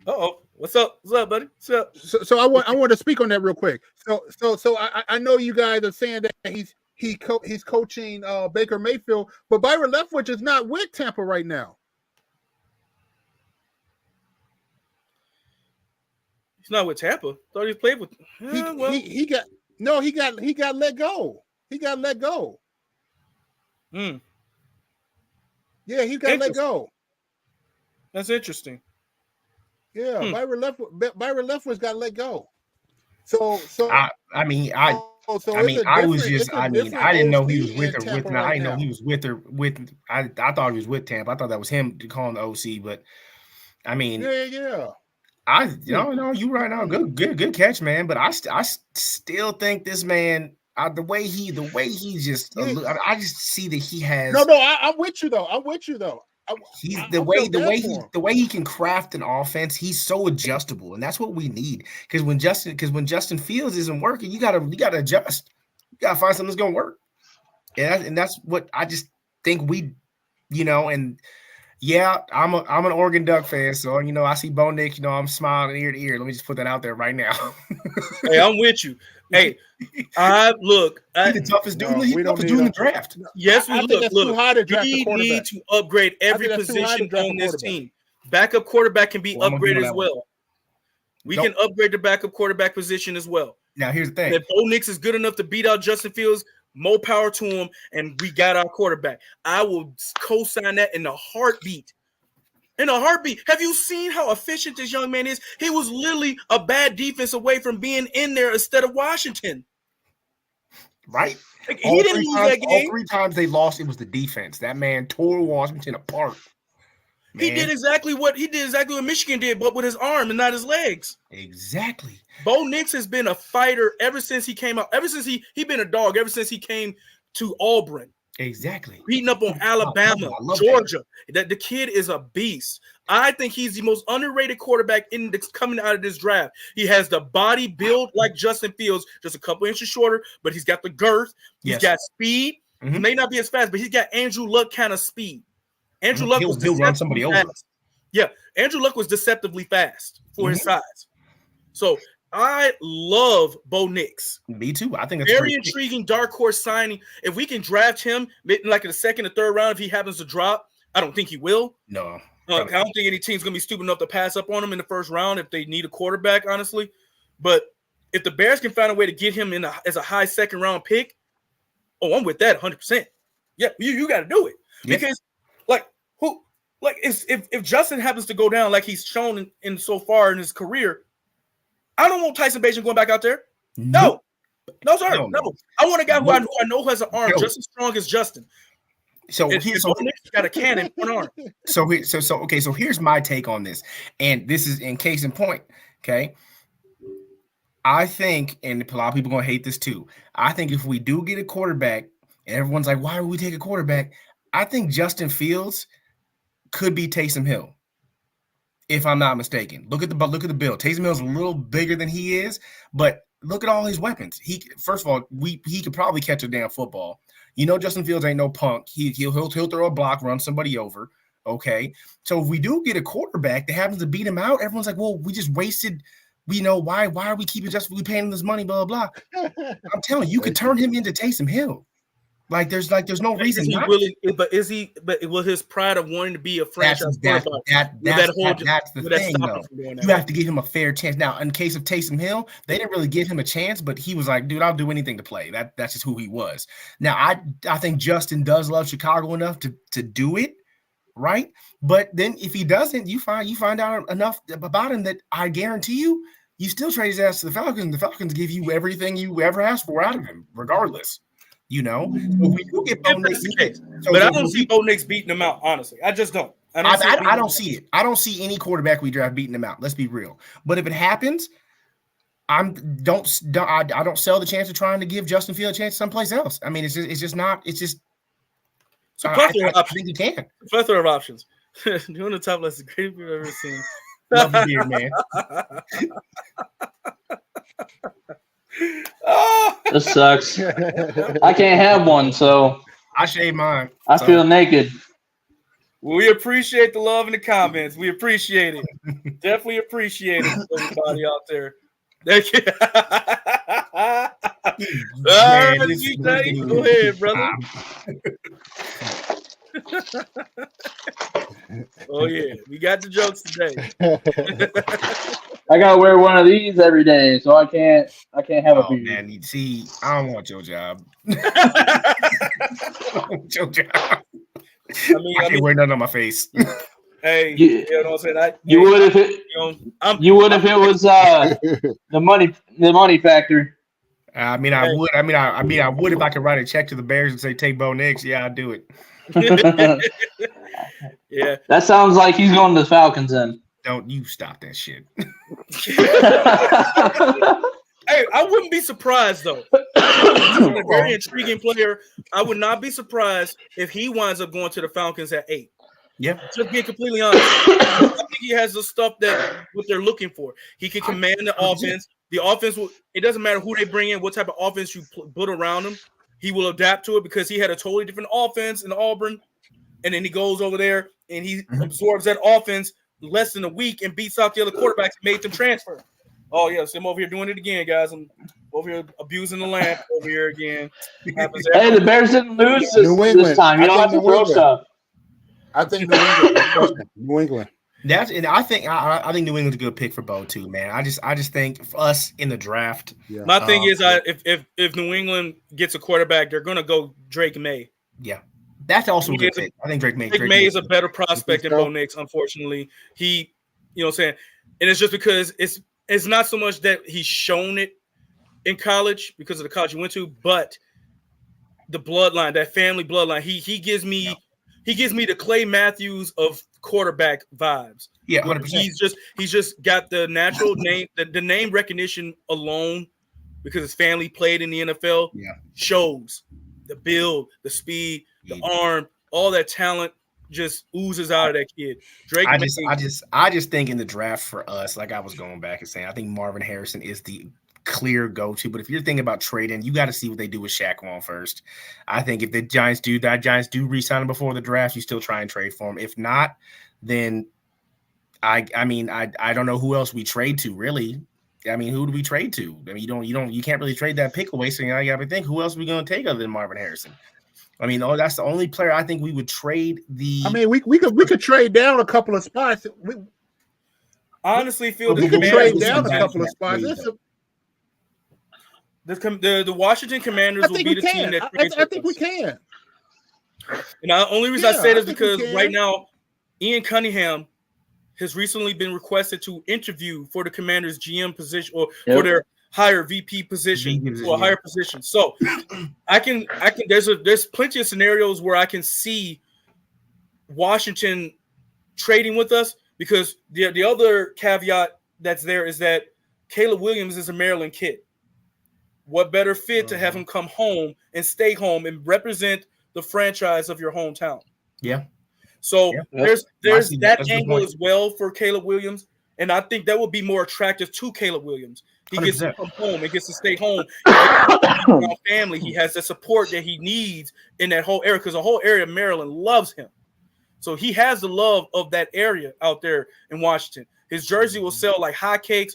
Uh-oh. What's up, buddy? What's up? So I want to speak on that real quick. So I know you guys are saying that he's coaching Baker Mayfield, but Byron Leftwich is not with Tampa right now. He's not with Tampa. Thought he played with. He got let go. He got let go. Yeah, he got let go. That's interesting. Yeah, Byron Leftwich got let go. I didn't know he was with her. I didn't know he was with her. I thought he was with Tampa. I thought that was him calling the OC. But I mean, yeah. No, you right now. Good catch, man. But I still think this man, the way he just, I just see that he has. No, I'm with you though. He's the way he can craft an offense. He's so adjustable, and that's what we need. Because when Justin Fields isn't working, you gotta adjust. You gotta find something that's gonna work. And that's what I just think we, and. Yeah, I'm an Oregon Duck fan, so I see Bo Nix, I'm smiling ear to ear. Let me just put that out there right now. Hey, I'm with you. Hey, he's the toughest dude. He's the toughest dude in the draft. Yes, we need to upgrade every position on this team. Backup quarterback can be upgraded as well. We can upgrade the backup quarterback position as well. Now, here's the thing. If Bo Nix is good enough to beat out Justin Fields, more power to him, and we got our quarterback. I will co-sign that in a heartbeat. In a heartbeat. Have you seen how efficient this young man is? He was literally a bad defense away from being in there instead of Washington. Right. Like, he didn't lose that game. All 3 times they lost, it was the defense. That man tore Washington apart. Man. He did exactly what Michigan did, but with his arm and not his legs. Exactly. Bo Nix has been a fighter ever since he came out. Ever since he been a dog ever since he came to Auburn. Exactly. Beating up on Alabama, I love Georgia. That the kid is a beast. I think he's the most underrated quarterback coming out of this draft. He has the body build like Justin Fields, just a couple inches shorter, but he's got the girth. He's got speed. He may not be as fast, but he's got Andrew Luck kind of speed. Andrew Luck was he'll run somebody fast. over. Yeah, Andrew Luck was deceptively fast for his size. So I love Bo Nix. Me too. I think it's very intriguing dark horse signing. If we can draft him like in the second or third round, if he happens to drop, I don't think he will. No. I don't think any team's going to be stupid enough to pass up on him in the first round if they need a quarterback, honestly. But if the Bears can find a way to get him as a high second round pick, I'm with that 100%. Yeah, you got to do it. Yep. Because if Justin happens to go down like he's shown in so far in his career, I don't want Tyson Bagent going back out there. No, sir. No. I want a guy who I know has an arm just as strong as Justin. So he's got a cannon, one arm. So here's my take on this, and this is in case in point. Okay, I think, and a lot of people are gonna hate this too. I think if we do get a quarterback, and everyone's like, "Why would we take a quarterback?" I think Justin Fields could be Taysom Hill, if I'm not mistaken. Look at the build. Taysom Hill's a little bigger than he is, but look at all his weapons. First of all, he could probably catch a damn football. Justin Fields ain't no punk. He'll throw a block, run somebody over. Okay, so if we do get a quarterback that happens to beat him out, everyone's like, "Well, we just wasted. Why are we keeping Justin? We paying him this money, blah blah blah." I'm telling you, you could turn him into Taysom Hill. There's no reason. But will his pride of wanting to be a franchise that's the thing, though. You have to give him a fair chance. Now, in case of Taysom Hill, they didn't really give him a chance, but he was like, "Dude, I'll do anything to play." That's just who he was. Now, I think Justin does love Chicago enough to do it, right? But then if he doesn't, you find out enough about him that I guarantee you still trade his ass to the Falcons. The Falcons give you everything you ever asked for out of him, regardless. So we do get Bo Nix, but I don't see Bo Nix beating him out. Honestly, I just don't. I don't see it. I don't see any quarterback we draft beating him out. Let's be real. But if it happens, I don't sell the chance of trying to give Justin Fields a chance someplace else. I mean, it's just not. It's just. So plethora of options. I think he can. Plethora of options. Doing the top list is the greatest we've ever seen. Love the beard, man. This sucks. I can't have one, so I shave mine. I feel naked. We appreciate the love in the comments. We appreciate it. Definitely appreciate it, everybody out there. Thank you. Go ahead, brother. Oh yeah, we got the jokes today. I gotta wear one of these every day, so I can't have a beard. Man, you see, I don't want your job. I don't want your job. I can't wear nothing on my face. Hey, you know what I'm saying? You would if it. You would if it was the money factor. I mean, I would. I would if I could write a check to the Bears and say, "Take Bo Nix." Yeah, I'd do it. Yeah, that sounds like he's going to the Falcons. Then don't you stop that shit. Hey, I wouldn't be surprised though. He's a very intriguing player. I would not be surprised if he winds up going to the Falcons at 8. Yeah, just being completely honest. I think he has the stuff that what they're looking for. He can command the offense. The offense will. It doesn't matter who they bring in, what type of offense you put around him. He will adapt to it because he had a totally different offense in Auburn, and then he goes over there and he absorbs that offense less than a week and beats out the other quarterbacks and made them transfer. Oh yes, I'm over here doing it again, guys. I'm over here abusing the lamp over here again. Hey, the Bears didn't lose this time. You don't have to throw stuff. I think New England. I think New England's a good pick for Bo too, man. I just think for us in the draft. Yeah. My thing is, if New England gets a quarterback, they're gonna go Drake May. Yeah, that's also a good pick. I think Drake May is a better prospect than Bo Nix. Unfortunately, you know what I'm saying, and it's just because it's not so much that he's shown it in college because of the college he went to, but the bloodline, that family bloodline, he gives me. No. He gives me the Clay Matthews of quarterback vibes. Yeah, 100%. He's just got the natural name, the name recognition alone, because his family played in the NFL. Yeah, shows. the build, the speed, the arm, all that talent just oozes out of that kid. Drake. I just think in the draft for us, like I was going back and saying, I think Marvin Harrison is the clear go-to. But if you're thinking about trading, you got to see what they do with Shaq Vaughn first. I think if the Giants do re-sign him before the draft, you still try and trade for him. If not, then I don't know who else we trade to, really. I mean, who do we trade to? I mean, you can't really trade that pick away. So you got to think, who else are we going to take other than Marvin Harrison? I mean, that's the only player I think we would trade the. I mean, we could trade down a couple of spots. I honestly feel we could trade down a couple of spots. The Washington Commanders will be the team that trades. I think we can. And the only reason I say this is because right now, Ian Cunningham has recently been requested to interview for the Commanders GM position or for their higher VP position or a higher position. So I can there's plenty of scenarios where I can see Washington trading with us, because the other caveat that's there is that Caleb Williams is a Maryland kid. What better fit to have him come home and stay home and represent the franchise of your hometown? Yeah. So there's that angle as well for Caleb Williams, and I think that would be more attractive to Caleb Williams. He gets to come home and gets to stay home. Family, he has the support that he needs in that whole area, because the whole area of Maryland loves him. So he has the love of that area out there in Washington. His jersey will sell like hotcakes,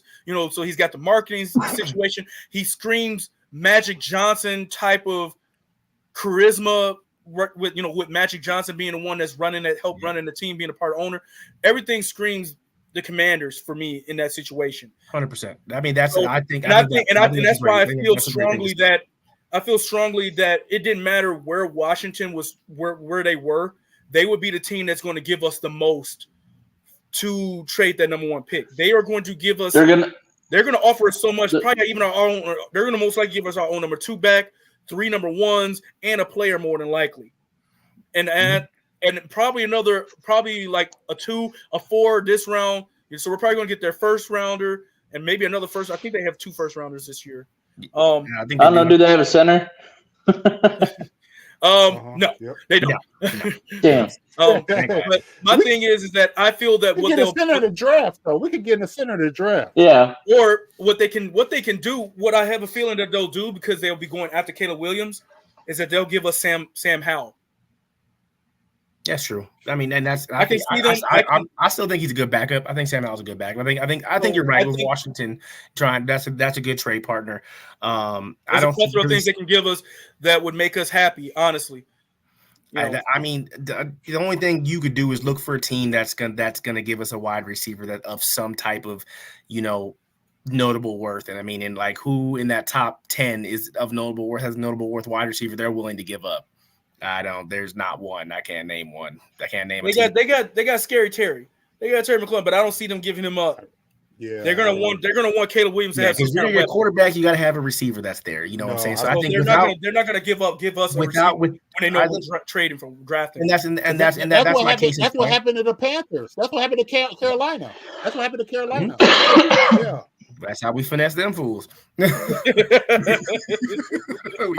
so he's got the marketing situation. He screams Magic Johnson type of charisma with Magic Johnson being the one that's running the team, being a part owner. Everything screams the Commanders for me in that situation. 100%. I mean, that's I think that's why I feel strongly that it didn't matter where Washington was, where they were. They would be the team that's going to give us the most to trade that number one pick. They are going to give us. They're going to offer us so much. Probably even our own. They're going to most likely give us our own number 2 back, 3 number 1s, and a player more than likely. And probably like a 2, a 4 this round. So we're probably going to get their first rounder and maybe another first. I think they have 2 first rounders this year. I don't know. Do they have a center? No, they don't. No. Damn. But my thing is that I feel that what they'll center of the draft, though, we could get in the center of the draft. Yeah. Or what they can do, what I have a feeling that they'll do, because they'll be going after Caleb Williams, is that they'll give us Sam Howell. That's true. I mean, and that's I still think he's a good backup. I think Sam Howell's a good backup. I think you're right with Washington trying. That's a good trade partner. I don't think there's things they can give us that would make us happy. Honestly, I mean, the only thing you could do is look for a team that's gonna give us a wide receiver that of some type of notable worth. And I mean, who in that top 10 is of notable worth, has notable worth wide receiver they're willing to give up. There's not one. I can't name one. I can't name a team. They got Scary Terry. They got Terry McLaurin, but I don't see them giving him up. Yeah. They're gonna want Caleb Williams to have some kind of quarterback. You got to have a receiver that's there. You know what I'm saying? So I think they're not gonna give us a receiver when they know we're trading from drafting. And that's my case. That's what happened to the Panthers. That's what happened to Carolina. Yeah. That's how we finesse them fools. We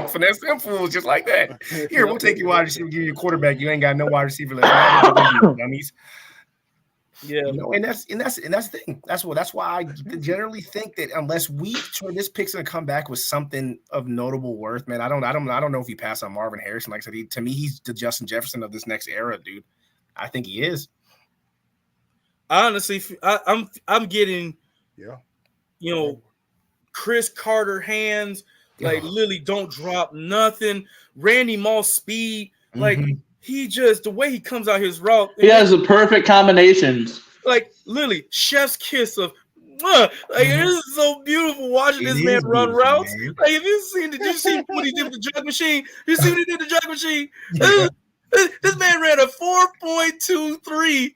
finesse them fools just like that. Here, we'll take your wide receiver, give you a quarterback. You ain't got no wide receiver left. Dummies. Yeah, and that's the thing. That's why I generally think that unless this pick's gonna come back with something of notable worth, man. I don't know if he passed on Marvin Harrison. Like I said, to me, he's the Justin Jefferson of this next era, dude. I think he is. Honestly, I'm getting Chris Carter hands, like Lily don't drop nothing. Randy Moss speed, like he just, the way he comes out his route. He has the perfect combinations. Like literally chef's kiss of like this is so beautiful watching this man run routes. Man. Like did you see what he did with the jug machine? You see what he did with the jug machine? This man ran a 4.23,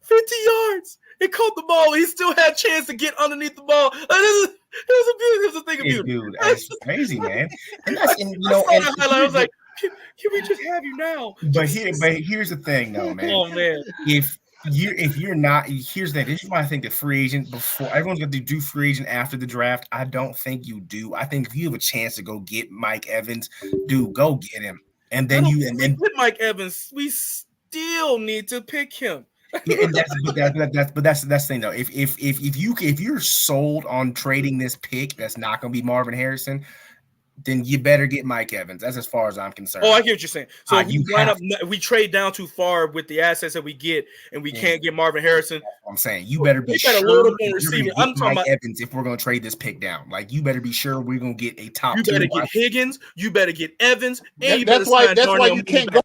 50 yards. He caught the ball. He still had a chance to get underneath the ball. It was a thing of beauty. Dude, that's crazy, man. And that's I was like, can we just have you now? But here's the thing, though, man. Oh man, if if you're not, here's the thing. This is why I think the free agent before everyone's going to do free agent after the draft. I don't think you do. I think if you have a chance to go get Mike Evans, dude, go get him. And then get Mike Evans. We still need to pick him. Yeah, and that's the thing though. If you're sold on trading this pick, that's not going to be Marvin Harrison. Then you better get Mike Evans. That's as far as I'm concerned. Oh, I get what you're saying. So if we trade down too far with the assets that we get, and we can't get Marvin Harrison. I'm saying you better be sure load up on receiver. I'm talking Mike about Evans if we're going to trade this pick down. Like you better be sure we're going to get a top. You better get Higgins. You better get Evans. And That's why you can't go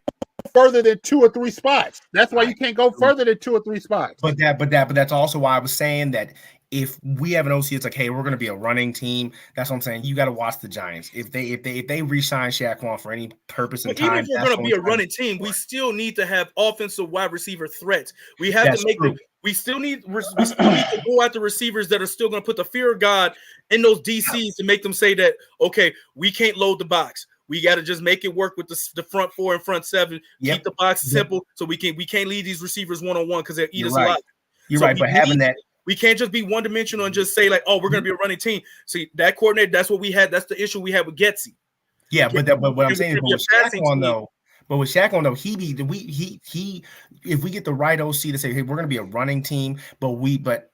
further than 2 or 3 spots. That's why you can't go further than 2 or 3 spots. But that's also why I was saying that. If we have an OC, it's like, hey, we're going to be a running team. That's what I'm saying. You got to watch the Giants. If they re-sign Shaquan for any purpose in time, even if we're going to be a running team, we still need to have offensive wide receiver threats. We have to make them. We still need to go after receivers that are still going to put the fear of God in those DCs to make them say that, okay, we can't load the box. We got to just make it work with the front 4 and front 7. Yep. Keep the box simple so we can't lead these receivers one-on-one because they'll eat us alive. You're right, but having that. We can't just be one-dimensional and just say, like, oh, we're going to be a running team. See, that coordinator, that's what we had. That's the issue we had with Getsy. Yeah, but what I'm saying is with Shaquan, though, if we get the right OC to say, hey, we're going to be a running team, but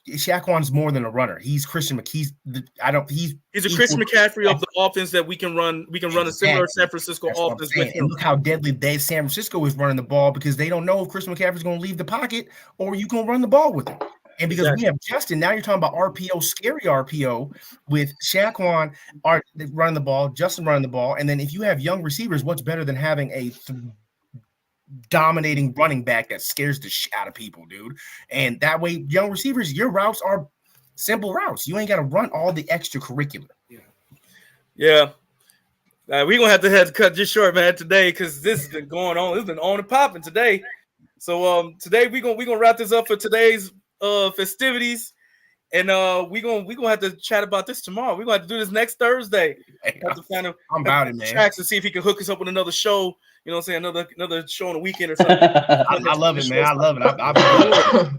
Shaquan's more than a runner. He's Christian McCaffrey. He's a Christian McCaffrey of the offense that we can run. We can run a similar San Francisco offense with him. And look how deadly San Francisco is running the ball because they don't know if Christian McCaffrey's going to leave the pocket or you can run the ball with him. And because we have Justin, now you're talking about RPO, scary RPO with Shaquan running the ball, Justin running the ball, and then if you have young receivers, what's better than having a dominating running back that scares the shit out of people, dude? And that way, young receivers, your routes are simple routes. You ain't got to run all the extracurricular. Yeah. We're going to have to cut this short, man, today because this has been going on. It's been on and popping today. So today we're gonna wrap this up for today's festivities. And we're gonna have to chat about this tomorrow. We're gonna have to do this next Thursday. Hey, have to find him, I'm about it, man. Tracks to see if he can hook us up with another show. You know what I'm saying? Another show on the weekend or something. I love it, man. I love it.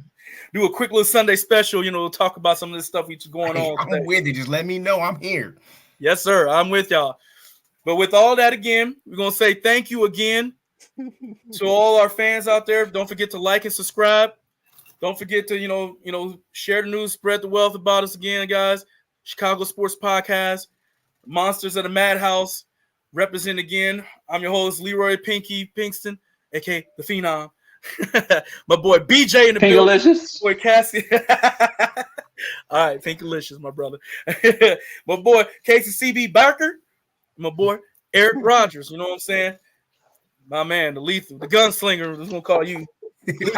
Do a quick little Sunday special, talk about some of this stuff that's going on. I'm with you. Just let me know I'm here. Yes, sir. I'm with y'all. But with all that, again, we're gonna say thank you again to all our fans out there. Don't forget to like and subscribe. Don't forget to share the news, spread the wealth about us again, guys. Chicago Sports Podcast, Monsters of the Madhouse. Represent again. I'm your host, Leroy Pinkston, aka the Phenom. My boy BJ in the Pinkalicious. Boy Cassie. All right, Pinkalicious, my brother. My boy Casey CB Barker. My boy Eric Rogers. You know what I'm saying? My man, the lethal, the gunslinger. Is gonna call you. You're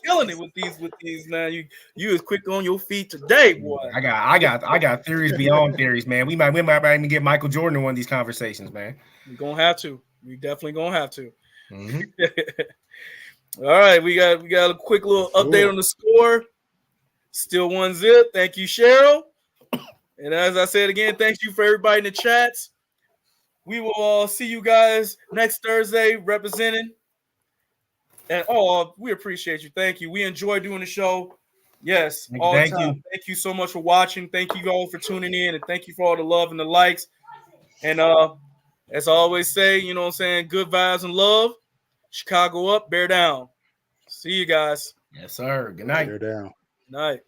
killing it with these man. You is quick on your feet today, boy. I got theories beyond theories, man. We might even get Michael Jordan in one of these conversations, man. We're gonna have to. We definitely gonna have to. Mm-hmm. All right, we got a quick little update on the score. Still 1-0. Thank you, Cheryl. And as I said again, thank you for everybody in the chats. We will see you guys next Thursday representing. And we appreciate you. Thank you. We enjoy doing the show. Yes, all the time. Thank you so much for watching. Thank you all for tuning in, and thank you for all the love and the likes. And as I always say, you know what I'm saying, good vibes and love. Chicago up, bear down. See you guys. Yes, sir. Good night. Bear down. Night.